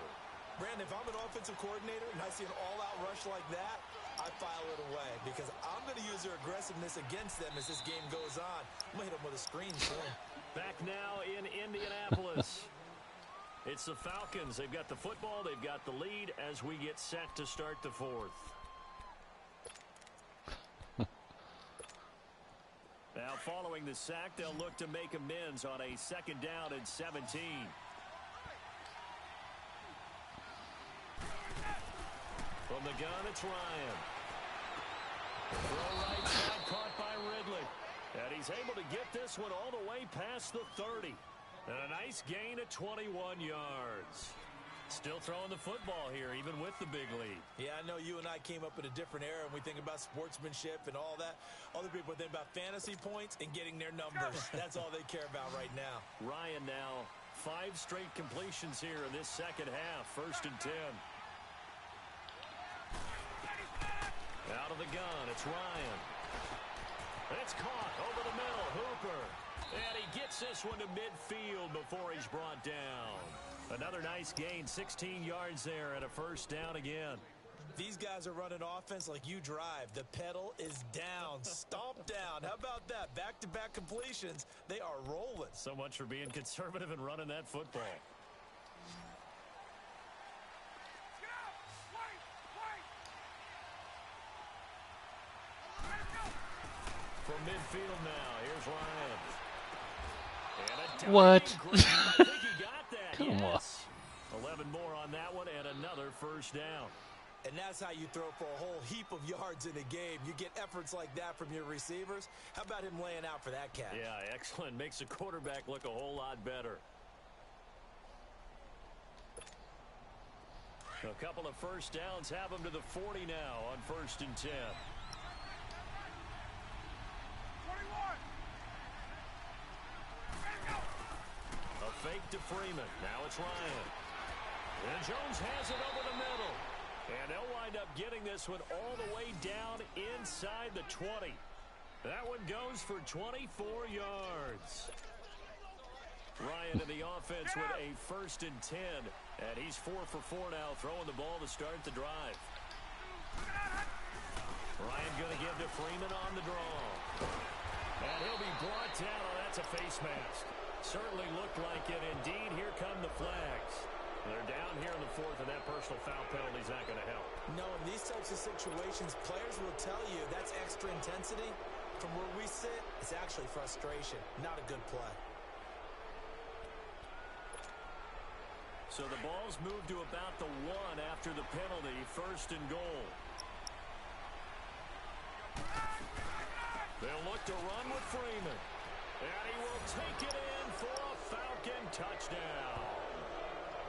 Brandon, if I'm an offensive coordinator and I see an all-out rush like that, I file it away, because I'm going to use their aggressiveness against them as this game goes on. I'm going to hit them with a screen soon. Back now in Indianapolis. It's the Falcons. They've got the football. They've got the lead as we get set to start the 4th. Now, following the sack, they'll look to make amends on a 2nd down and 17. From the gun, it's Ryan. Throw right side, caught by Ridley. And he's able to get this one all the way past the 30. And a nice gain of 21 yards. Still throwing the football here, even with the big lead. Yeah, I know you and I came up in a different era, and we think about sportsmanship and all that. Other people think about fantasy points and getting their numbers. That's all they care about right now. Ryan now 5 straight completions here in this 2nd half. 1st and 10. Out of the gun, it's Ryan. It's caught over the middle. Hooper. And he gets this one to midfield before he's brought down. Another nice gain, 16 yards there, and a 1st down again. These guys are running offense like you drive. The pedal is down, stomp down. How about that? Back-to-back completions. They are rolling. So much for being conservative and running that football. From midfield now, here's Ryan. What? I think he got that. Come yes. On. 11 more on that one and another 1st down. And that's how you throw for a whole heap of yards in a game. You get efforts like that from your receivers. How about him laying out for that catch? Yeah, excellent. Makes the quarterback look a whole lot better. A couple of 1st downs have him to the 40 now on 1st and 10. Fake to Freeman. Now it's Ryan. And Jones has it over the middle. And they'll wind up getting this one all the way down inside the 20. That one goes for 24 yards. Ryan in the offense with a 1st and 10. And he's 4 for 4 now, throwing the ball to start the drive. Ryan going to give to Freeman on the draw. And he'll be brought down. Oh, that's a face mask. Certainly looked like it. Indeed, here come the flags. They're down here in the 4th, and that personal foul penalty is not going to help. No, in these types of situations, players will tell you that's extra intensity. From where we sit, it's actually frustration. Not a good play. So the ball's moved to about the 1 after the penalty. 1st and goal. They'll look to run with Freeman. And he will take it in for a Falcon touchdown.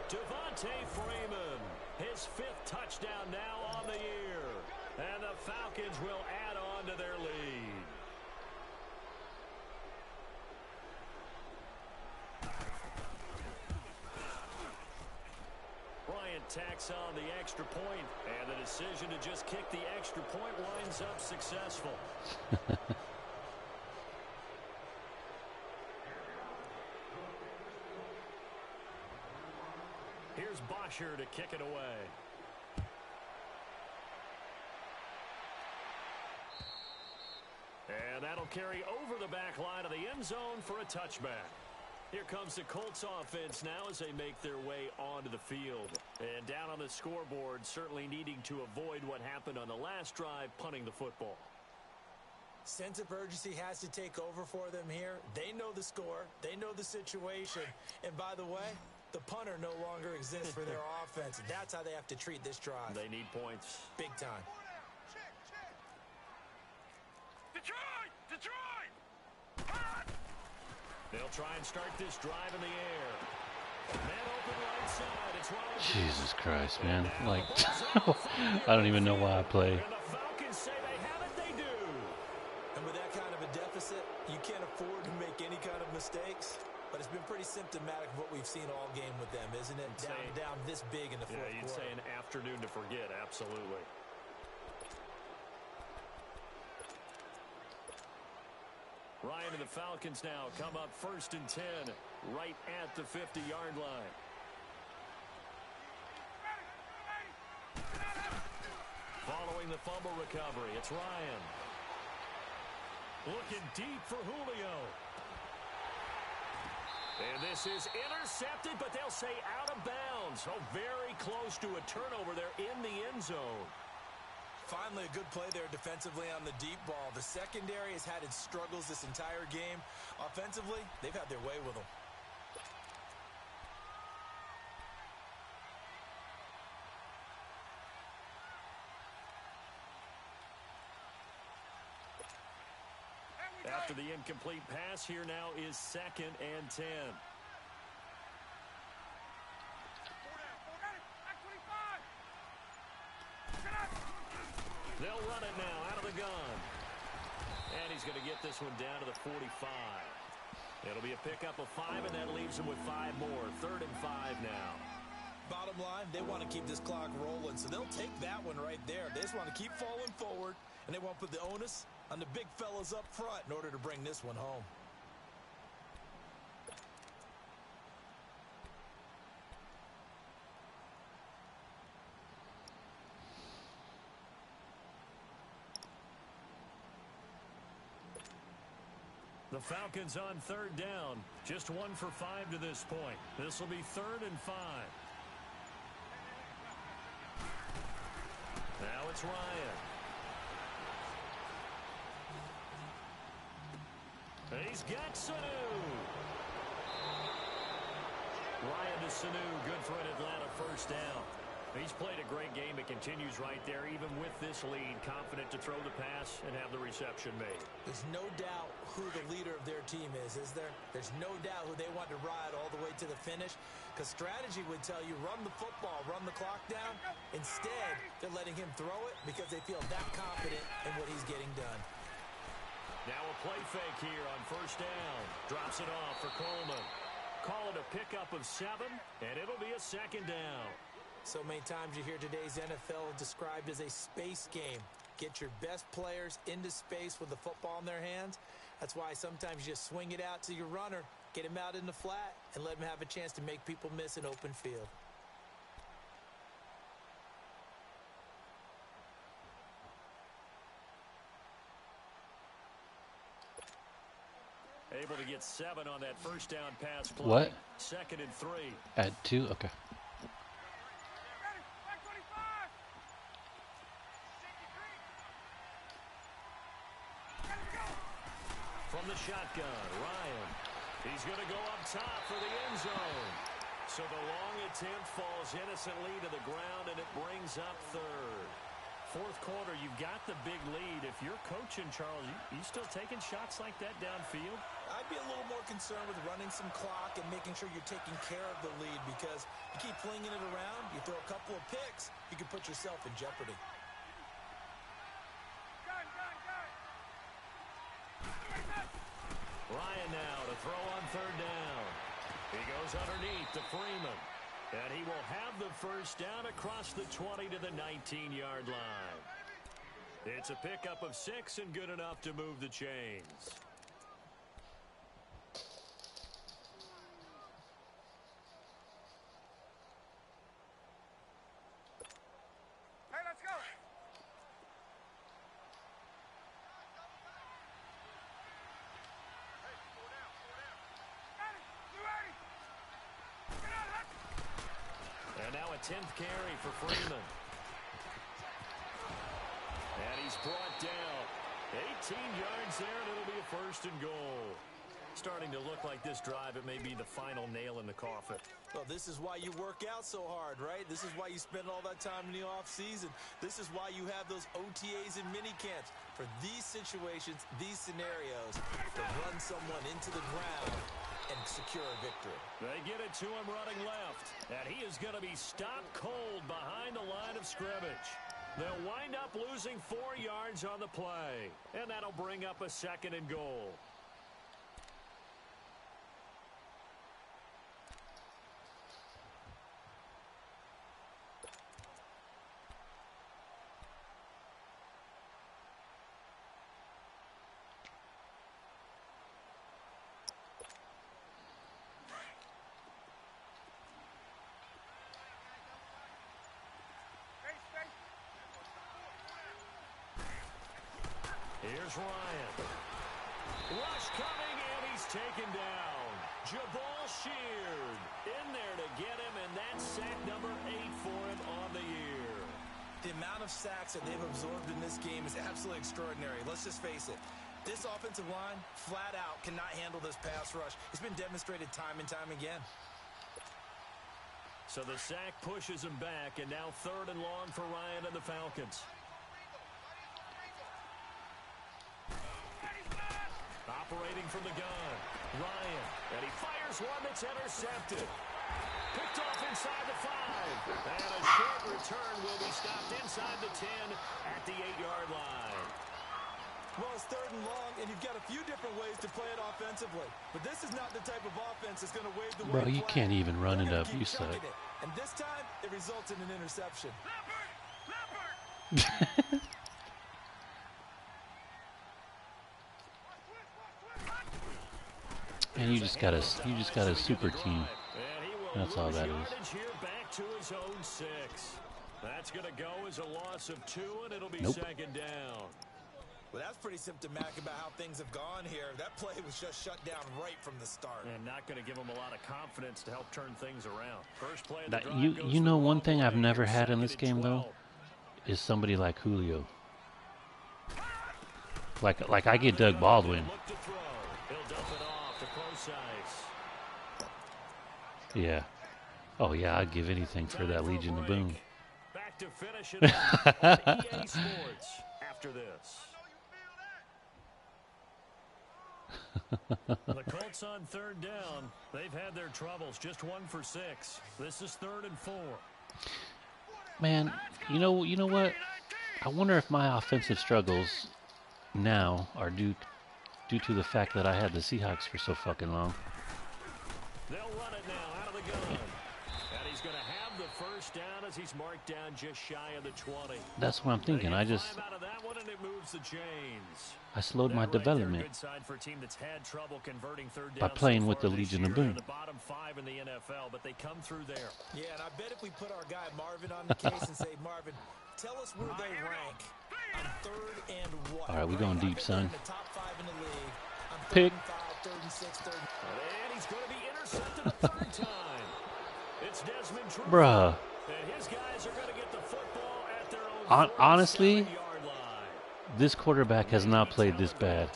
Devontae Freeman, his 5th touchdown now on the year. And the Falcons will add on to their lead. Bryant tacks on the extra point, and the decision to just kick the extra point winds up successful. Here's Bosher to kick it away. And that'll carry over the back line of the end zone for a touchback. Here comes the Colts offense now as they make their way onto the field. And down on the scoreboard, certainly needing to avoid what happened on the last drive, punting the football. Sense of urgency has to take over for them here. They know the score. They know the situation. And by the way, the punter no longer exists for their offense. That's how they have to treat this drive. They need points. Big time. Detroit! Detroit! They'll try and start this drive in the air. Man open right side. It's Ryan. Jesus Christ, man. Like, I don't even know why I play. And the Falcons say they have it, they do. And with that kind of a deficit, you can't afford to make any kind of mistakes. But it's been pretty symptomatic of what we've seen all game with them, isn't it? Down this big in the fourth quarter. You'd say an afternoon to forget, absolutely. Ryan and the Falcons now come up 1st and 10, right at the 50-yard line. Following the fumble recovery, it's Ryan. Looking deep for Julio. And this is intercepted, but they'll say out of bounds. Oh, very close to a turnover there in the end zone. Finally, a good play there defensively on the deep ball. The secondary has had its struggles this entire game. Offensively, they've had their way with them. After the incomplete pass, here now is 2nd and 10. They'll run it now out of the gun. And he's going to get this one down to the 45. It'll be a pickup of 5, and that leaves him with 5 more. 3rd and 5 now. Bottom line, they want to keep this clock rolling, so they'll take that one right there. They just want to keep falling forward, and they want to put the onus on the big fellas up front in order to bring this one home. The Falcons on 3rd down. Just 1 for 5 to this point. This will be 3rd and 5. Now it's Ryan. He's got Sanu. Ryan to Sanu, good for an Atlanta 1st down. He's played a great game. It continues right there, even with this lead, confident to throw the pass and have the reception made. There's no doubt who the leader of their team is there? There's no doubt who they want to ride all the way to the finish, because strategy would tell you run the football, run the clock down. Instead, they're letting him throw it because they feel that confident in what he's getting done. Now a play fake here on 1st down. Drops it off for Coleman. Call it a pickup of 7, and it'll be a 2nd down. So many times you hear today's NFL described as a space game. Get your best players into space with the football in their hands. That's why sometimes you just swing it out to your runner, get him out in the flat, and let him have a chance to make people miss an open field. Able to get 7 on that 1st down pass play. What? 2nd and 3. Add 2? Okay. From the shotgun, Ryan. He's going to go up top for the end zone. So the long attempt falls innocently to the ground, and it brings up 3rd. fourth quarter, you've got the big lead. If you're coaching, Charles, you still taking shots like that downfield? I'd be a little more concerned with running some clock and making sure you're taking care of the lead, because you keep flinging it around, you throw a couple of picks, you can put yourself in jeopardy. Ryan now to throw on third down. He goes underneath to Freeman. And he will have the first down across the 20 to the 19-yard line. It's a pickup of 6 and good enough to move the chains. Hey, let's go. And now a 10th carry for Freeman. And he's brought down. 18 yards there, and it'll be a first and goal. Starting to look like this drive, it may be the final nail in the coffin. Well, this is why you work out so hard, right? This is why you spend all that time in the offseason. This is why you have those OTAs and mini camps. For these situations, these scenarios, to run someone into the ground and secure a victory. They get it to him running left, and he is going to be stopped cold behind the line of scrimmage. They'll wind up losing 4 yards on the play, and that'll bring up a second and goal. Here's Ryan. Rush coming, and he's taken down. JymboSlyce928's in there to get him, and that's sack number 8 for him on the year. The amount of sacks that they've absorbed in this game is absolutely extraordinary. Let's just face it. This offensive line, flat out, cannot handle this pass rush. It's been demonstrated time and time again. So the sack pushes him back, and now 3rd and long for Ryan and the Falcons. Operating from the gun, Ryan, and he fires one that's intercepted. Picked off inside the 5, and a short return will be stopped inside the 10 at the 8-yard line. Well, it's 3rd and long, and you've got a few different ways to play it offensively. But this is not the type of offense that's going to wave the white flag. Bro, you can't even run it up. You suck. And this time, it results in an interception. And you just got a super team. That's all that is. Here back to his own 6. That's going to go as a loss of 2, and it'll be Nope. 2nd down. Well, that's pretty symptomatic about how things have gone here. That play was just shut down right from the start. And not going to give him a lot of confidence to help turn things around. First play of the That, drive goes you to know the one wrong thing I've way. never had in 2nd this and game 12. though is somebody like Julio. Like I get Doug Baldwin. Look to throw. He'll dump it off to close ice. Yeah. Oh yeah, I'd give anything for that Legion of Boom. Back to finish it up on EA Sports after this. The Colts on 3rd down. They've had their troubles. Just 1 for 6. This is 3rd and 4. Man, you know what? I wonder if my offensive struggles now are due to the fact that I had the Seahawks for so fucking long. They'll run it now out of the gun. And he's going to have the first down as he's marked down just shy of the 20. That's what I'm thinking. I just Out of that one, and it moves the chains. I slowed my That right there, development good sign for a team that's had trouble converting 3rd by down playing so with far the this Legion of year. Boom. The bottom 5 in the NFL, but they come through there. Yeah, and I bet if we put our guy Marvin on the case and say, Marvin, tell us where they rank on 3rd and what. All right, we going I deep, bet they're son. in the top 5 in the league. On 3rd Pick. and 5, 3rd and 6, 3rd. And he's going to be intercepted a 3rd time. It's Desmond Trufant. Bruh. And his guys are going to get the football at their own Honestly, 47-yard line. this quarterback has not played this bad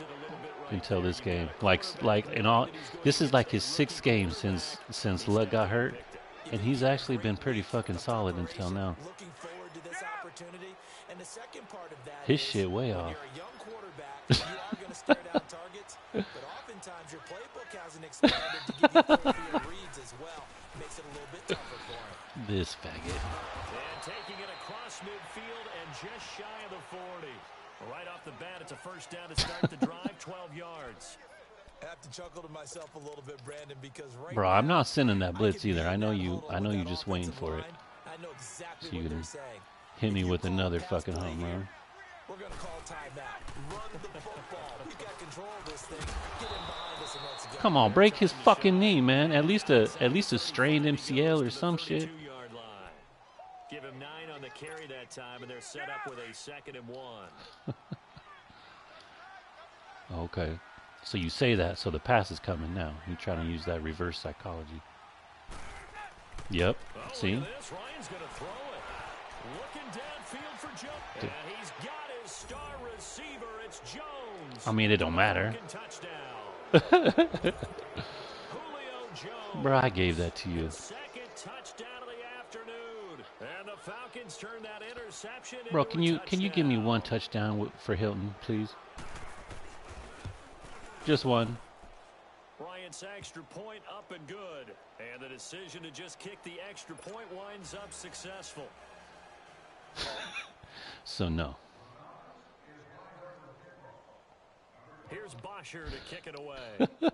until this game. Like in all, this is like his 6th game since Luck got hurt, and he's actually been pretty fucking solid until now. Looking forward to this opportunity And the second part of that His is shit way when off. you're a young quarterback, you are going to stare down targets, but oftentimes your playbook hasn't expanded to give you full field reads as well. Makes it a little bit tougher for him. This faggot. And taking it across midfield and just shy of the 40. Right off the bat, it's a first down to start the drive, 12 yards. I have to chuckle to myself a little bit, Brandon, because right Bro, now, I'm not sending that blitz could be either. I in know that you. huddle I know with you that just waiting offensive for it. line. I know exactly So you what can they're saying. hit me If you with call another pass fucking play home here, run. we're going to call timeout. Run the football. We got control of this thing. Get in behind us and let's go. Come on, break his fucking knee, man. At least a strained MCL or some shit. Give him 9 on the carry that time, and they're set up with a 2nd and 1. Okay. So you say that, so the pass is coming now. You trying to use that reverse psychology. Yep. See? Ryan's going to throw it. Looking downfield for Jones. And he's got his star receiver. It's Jones. I mean, it don't matter. Touchdown. Julio Jones. Bro, I gave that to you. Second touchdown of the afternoon. And the Falcons turn that interception Bro, into can you give me one touchdown for Hilton, please? Just one. Bryant's extra point up and good. And the decision to just kick the extra point winds up successful. So no. Here's Bosher to kick it away.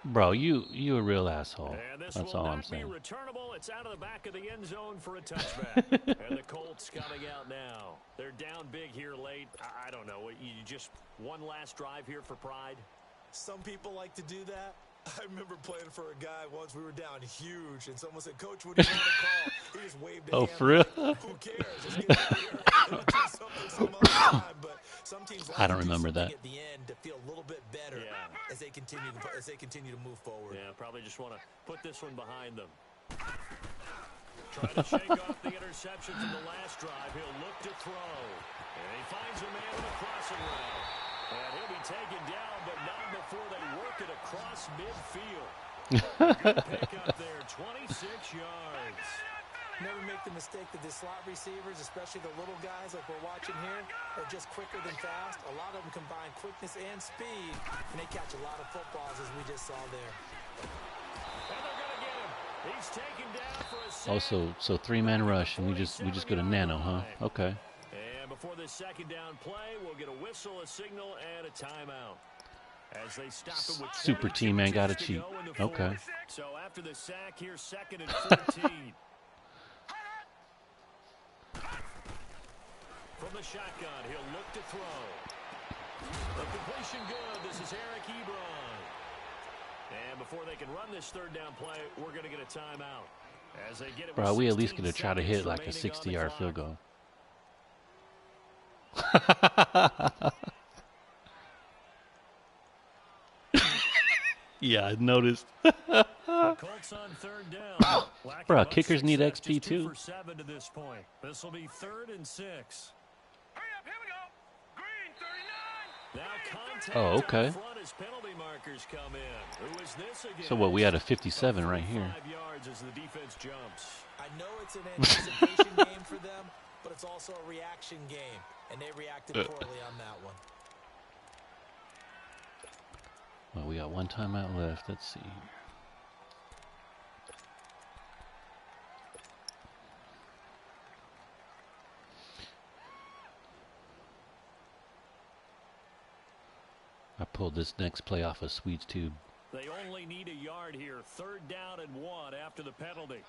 Bro, you a real asshole. And this That's will all I'm not saying. be returnable. It's out of the back of the end zone for a touchback. And the Colts coming out now. They're down big here late. I don't know. You just one last drive here for pride? Some people like to do that. I remember playing for a guy once. We were down huge, and someone said, "Coach, what do you want to call?" He just waved a hand. For real? Like, who cares? Just get out here. It'll do something some other time, but some teams like I don't to do remember something that. at the end to feel a little bit better as they continue to move forward. Yeah, probably just want to put this one behind them. Trying to shake off the interception from the last drive. He'll look to throw. And he finds a man with a crossing route. And he'll be taken down, but not before they work it across midfield. Good pick up there, 26 yards. Never make the mistake that the slot receivers, especially the little guys like we're watching here, are just quicker than fast. A lot of them combine quickness and speed, and they catch a lot of footballs, as we just saw there. And they're going to get him. He's taken down for a sack. Also, so 3-man rush, and we just go to nano, huh? Okay. And before this second down play, we'll get a whistle, a signal, and a timeout. As they stop it with Super team, man, gotta cheat. Okay. So after the sack, here's 2nd and 14. From the shotgun, he'll look to throw. The completion good. This is Eric Ebron. And before they can run this 3rd down play, we're going to get a timeout. As they get it, Bro, we at least gonna try to hit like a 60-yard field goal. Yeah, I noticed. Colts on 3rd down. Bro, kickers need XP too. For 7 to this point. This will be 3rd and 6. Hurry up, here we go. Green 39. Now contact Oh, okay. up front as penalty markers come in. Who is this again? So what? We had a 57 right here. 5 yards as the defense jumps. I know it's an anticipation game for them, but it's also a reaction game, and they reacted poorly on that one. Well, we got one timeout left. Let's see. I pulled this next play off of Sweet's tube. They only need a yard here. 3rd down and 1 after the penalty.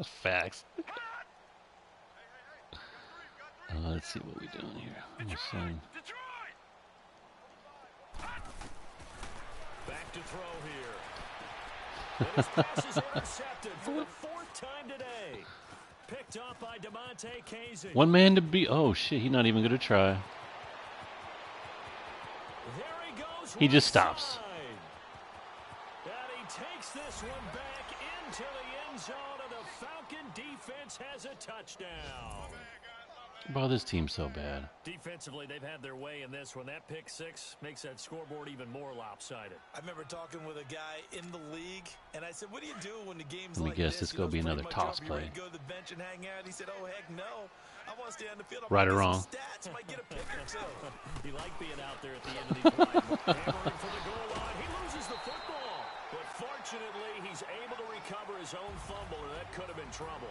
Facts. Let's see what we're doing here. I'm just saying. Back to throw here. And his pass is intercepted for the 4th time today. Picked off by DeMonte Casey. One man to beat. Oh shit! He's not even gonna try. There he goes. He just stops. And he takes this one back into the end zone, and the Falcon defense has a touchdown. Bro, this team's so bad. Defensively, they've had their way in this one. That pick six makes that scoreboard even more lopsided. I remember talking with a guy in the league, and I said, what do you do when the game's Let me like guess, this? this gonna be another toss play. Go to the bench and hang out. He said, oh, heck no. I want to stay on the field. Right or wrong? Stats. Might get a pick or two. You like being out there at the end of these drives. Hammering for the goal line. He loses the football. But fortunately, he's able to recover his own fumble, and that could have been trouble.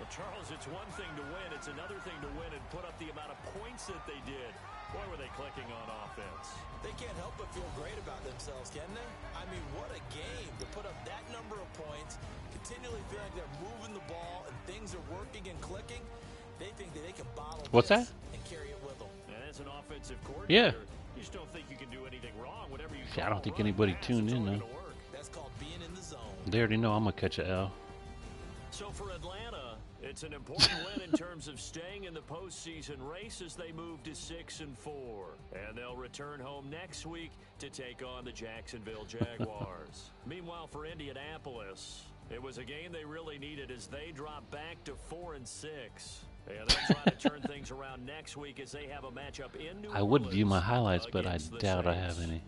Well, Charles, it's one thing to win. It's another thing to win and put up the amount of points that they did. Boy, were they clicking on offense. They can't help but feel great about themselves, can they? I mean, what a game to put up that number of points, continually feel like they're moving the ball and things are working and clicking. They think that they can bottle What's this that? and carry it with them. And as an offensive coordinator, Yeah. you just don't think you can do anything wrong. Whatever you I don't think run, anybody pass, tuned it's in all though. gonna work. That's called being in the zone. They already know I'm gonna catch a L. So for Atlanta, it's an important win in terms of staying in the postseason race as they move to 6-4. And they'll return home next week to take on the Jacksonville Jaguars. Meanwhile, for Indianapolis, it was a game they really needed as they drop back to 4-6. And they'll try to turn things around next week as they have a matchup in New Orleans. I would view my highlights, but I against the doubt I have Saints. any.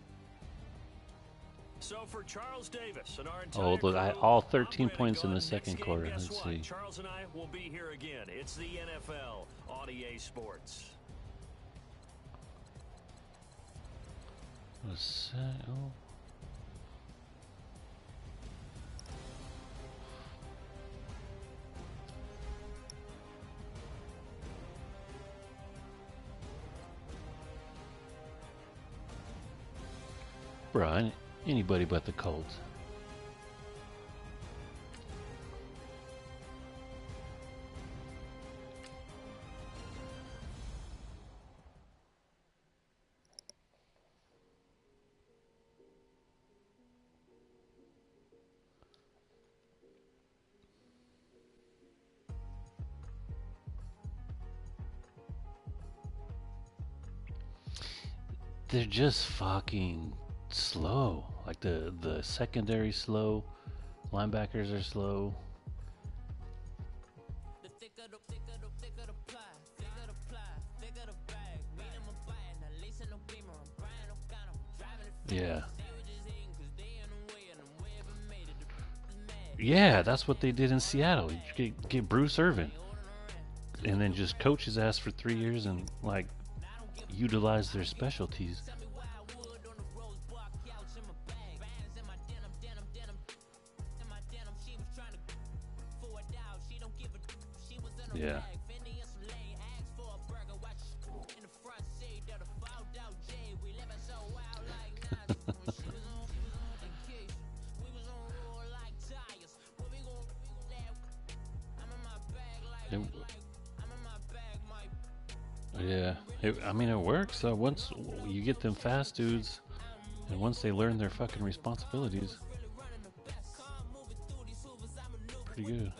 So for Charles Davis and our Oh, entire look, crew, all I'm 13 Brandon points in the Gunn. second Next game, quarter. guess Let's what? see. Charles and I will be here again. It's the NFL on EA Sports. What's that? Oh. Bro, anybody but the Colts. They're just fucking slow. Like the secondary slow, linebackers are slow. Yeah. Yeah, that's what they did in Seattle. You get Bruce Irvin, and then just coach his ass for 3 years and like utilize their specialties. Yeah. I mean, it works. Once you get them fast dudes, and once they learn their fucking responsibilities, pretty good.